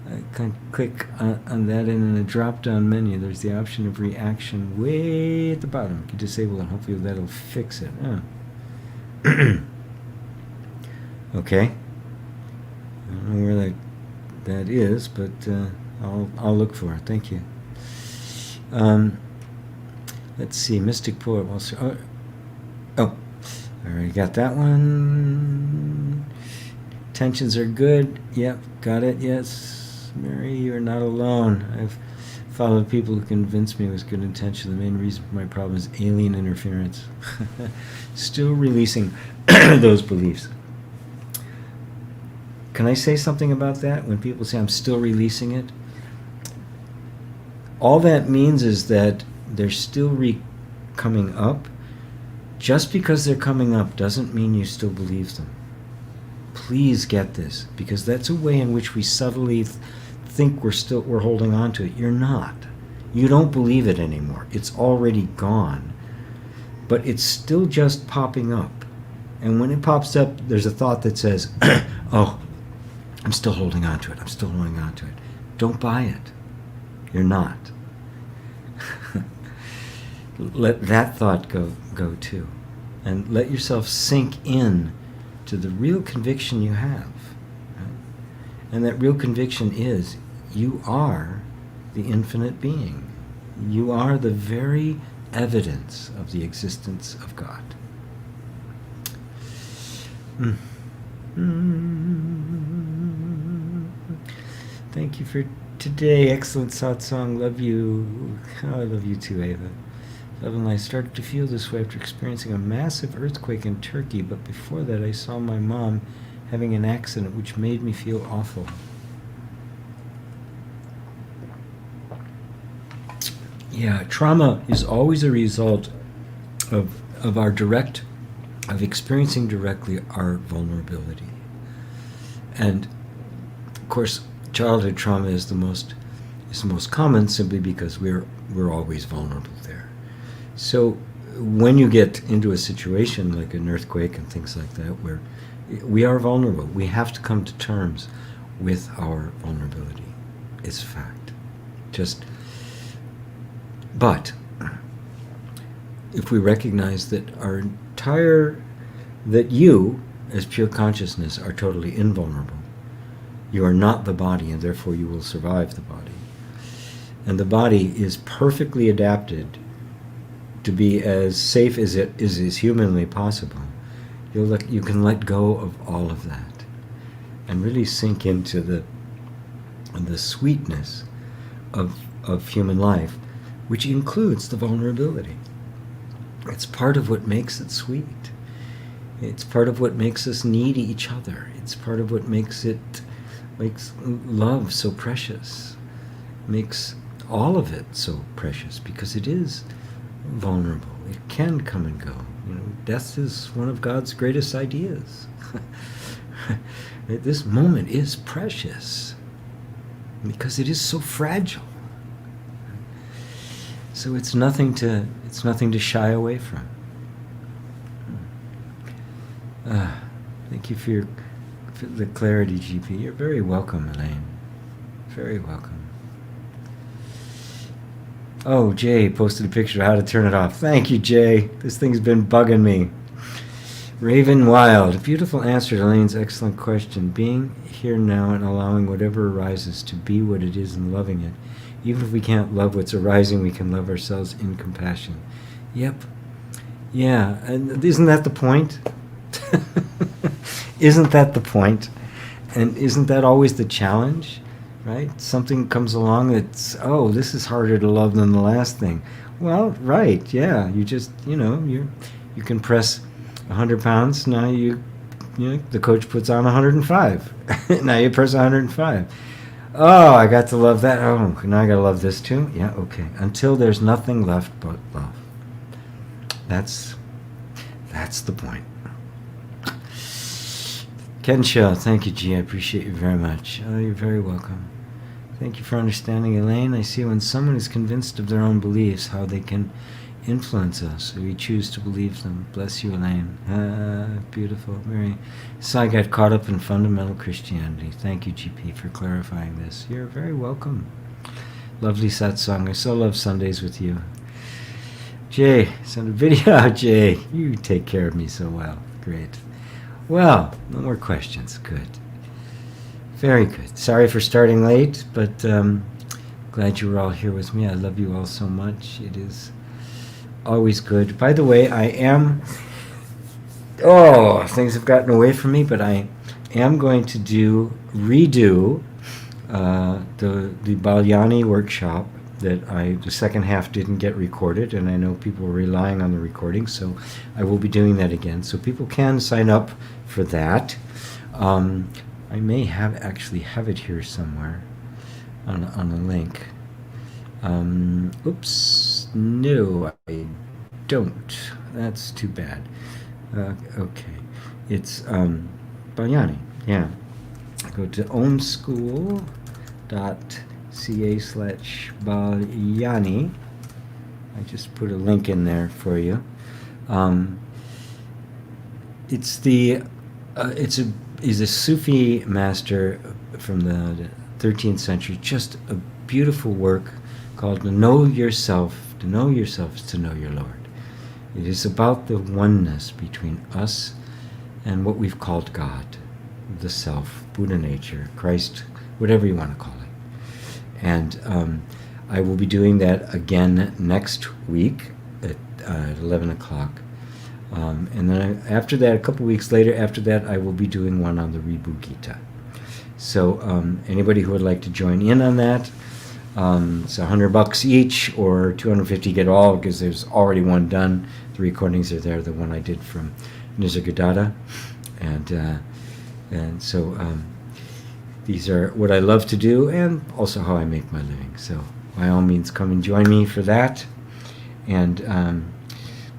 I can click on that, and in the drop-down menu, there's the option of reaction way at the bottom. You can disable it, and hopefully that'll fix it. Oh. Okay. I don't know where that is, but I'll look for it. Thank you. Let's see, Mystic Poet. Oh, I already got that one. Tensions are good. Yep, got it. Yes, Mary, you're not alone. I've followed people who convinced me with good intention. The main reason for my problem is alien interference. Still releasing those beliefs. Can I say something about that? When people say I'm still releasing it, all that means is that they're still coming up. Just because they're coming up doesn't mean you still believe them. Please get this, because that's a way in which we subtly think we're holding on to it. You're not. You don't believe it anymore. It's already gone. But it's still just popping up. And when it pops up, there's a thought that says, oh, I'm still holding on to it. I'm still holding on to it. Don't buy it. You're not. Let that thought go too. And let yourself sink in to the real conviction you have. Right? And that real conviction is you are the infinite being. You are the very evidence of the existence of God. Thank you for today. Excellent satsang. Love you. Oh, I love you too, Ava. Love and light. Started to feel this way after experiencing a massive earthquake in Turkey, but before that I saw my mom having an accident which made me feel awful. Yeah, trauma is always a result of experiencing directly our vulnerability. And of course, childhood trauma is the most common, simply because we're always vulnerable there. So when you get into a situation like an earthquake and things like that, where we are vulnerable, we have to come to terms with our vulnerability. It's a fact. But if we recognize that that you, as pure consciousness, are totally invulnerable, you are not the body, and therefore you will survive the body. And the body is perfectly adapted to be as safe as it is humanly possible. You can let go of all of that and really sink into the sweetness of human life, which includes the vulnerability. It's part of what makes it sweet. It's part of what makes us need each other. It's part of what makes love so precious, makes all of it so precious, because it is vulnerable. It can come and go. Death is one of God's greatest ideas. This moment is precious because it is so fragile. So it's nothing to shy away from. Thank you for the clarity, GP. You're very welcome, Elaine. Very welcome. Oh, Jay posted a picture of how to turn it off. Thank you, Jay. This thing's been bugging me. Raven Wild. Beautiful answer to Elaine's excellent question. Being here now and allowing whatever arises to be what it is and loving it. Even if we can't love what's arising, we can love ourselves in compassion. Yep. Yeah. And isn't that the point? Isn't that the point? And isn't that always the challenge? Right? Something comes along that's, oh, this is harder to love than the last thing. Well, right, yeah. You just, you can press 100 pounds. Now the coach puts on 105. Now you press 105. Oh, I got to love that. Oh, now I got to love this too. Yeah, okay. Until there's nothing left but love. That's the point. Kensha, thank you, G. I appreciate you very much. Oh, you're very welcome. Thank you for understanding, Elaine. I see when someone is convinced of their own beliefs, how they can influence us. We choose to believe them. Bless you, Elaine. Beautiful. Very. So I got caught up in fundamental Christianity. Thank you, GP, for clarifying this. You're very welcome. Lovely satsang. I so love Sundays with you. Jay, send a video out, Jay. You take care of me so well. Great. Well, no more questions. Good. Very good. Sorry for starting late, but glad you were all here with me. I love you all so much. It is always good. By the way, I am... Oh, things have gotten away from me, but I am going to redo the Balyani workshop that the second half didn't get recorded, and I know people are relying on the recording, so I will be doing that again. So people can sign up for that. I may actually have it here somewhere on a link. Oops, no, I don't. That's too bad. Okay, it's Balyani. Yeah, go to omschool.ca/Balyani. I just put a link in there for you. He's a Sufi master from the 13th century. Just a beautiful work called "To Know Yourself." To know yourself is to know your Lord. It is about the oneness between us and what we've called God, the Self, Buddha nature, Christ, whatever you want to call it. And I will be doing that again next week at 11 o'clock. And then after that, a couple weeks later, after that, I will be doing one on the Ribhu Gita. So anybody who would like to join in on that, it's $100 each, or $250 get all, because there's already one done. The recordings are there, the one I did from Nisargadatta. And so these are what I love to do, and also how I make my living. So by all means, come and join me for that. And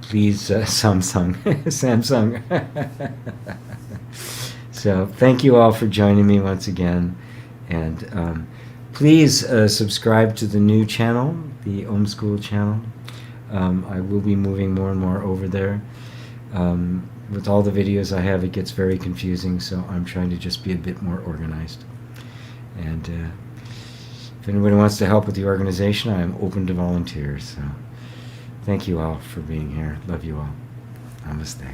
please, Samsung. So thank you all for joining me once again. And please subscribe to the new channel, the Om School channel. I will be moving more and more over there. With all the videos I have, it gets very confusing, so I'm trying to just be a bit more organized. And if anybody wants to help with the organization, I am open to volunteers. So thank you all for being here. Love you all. Namaste.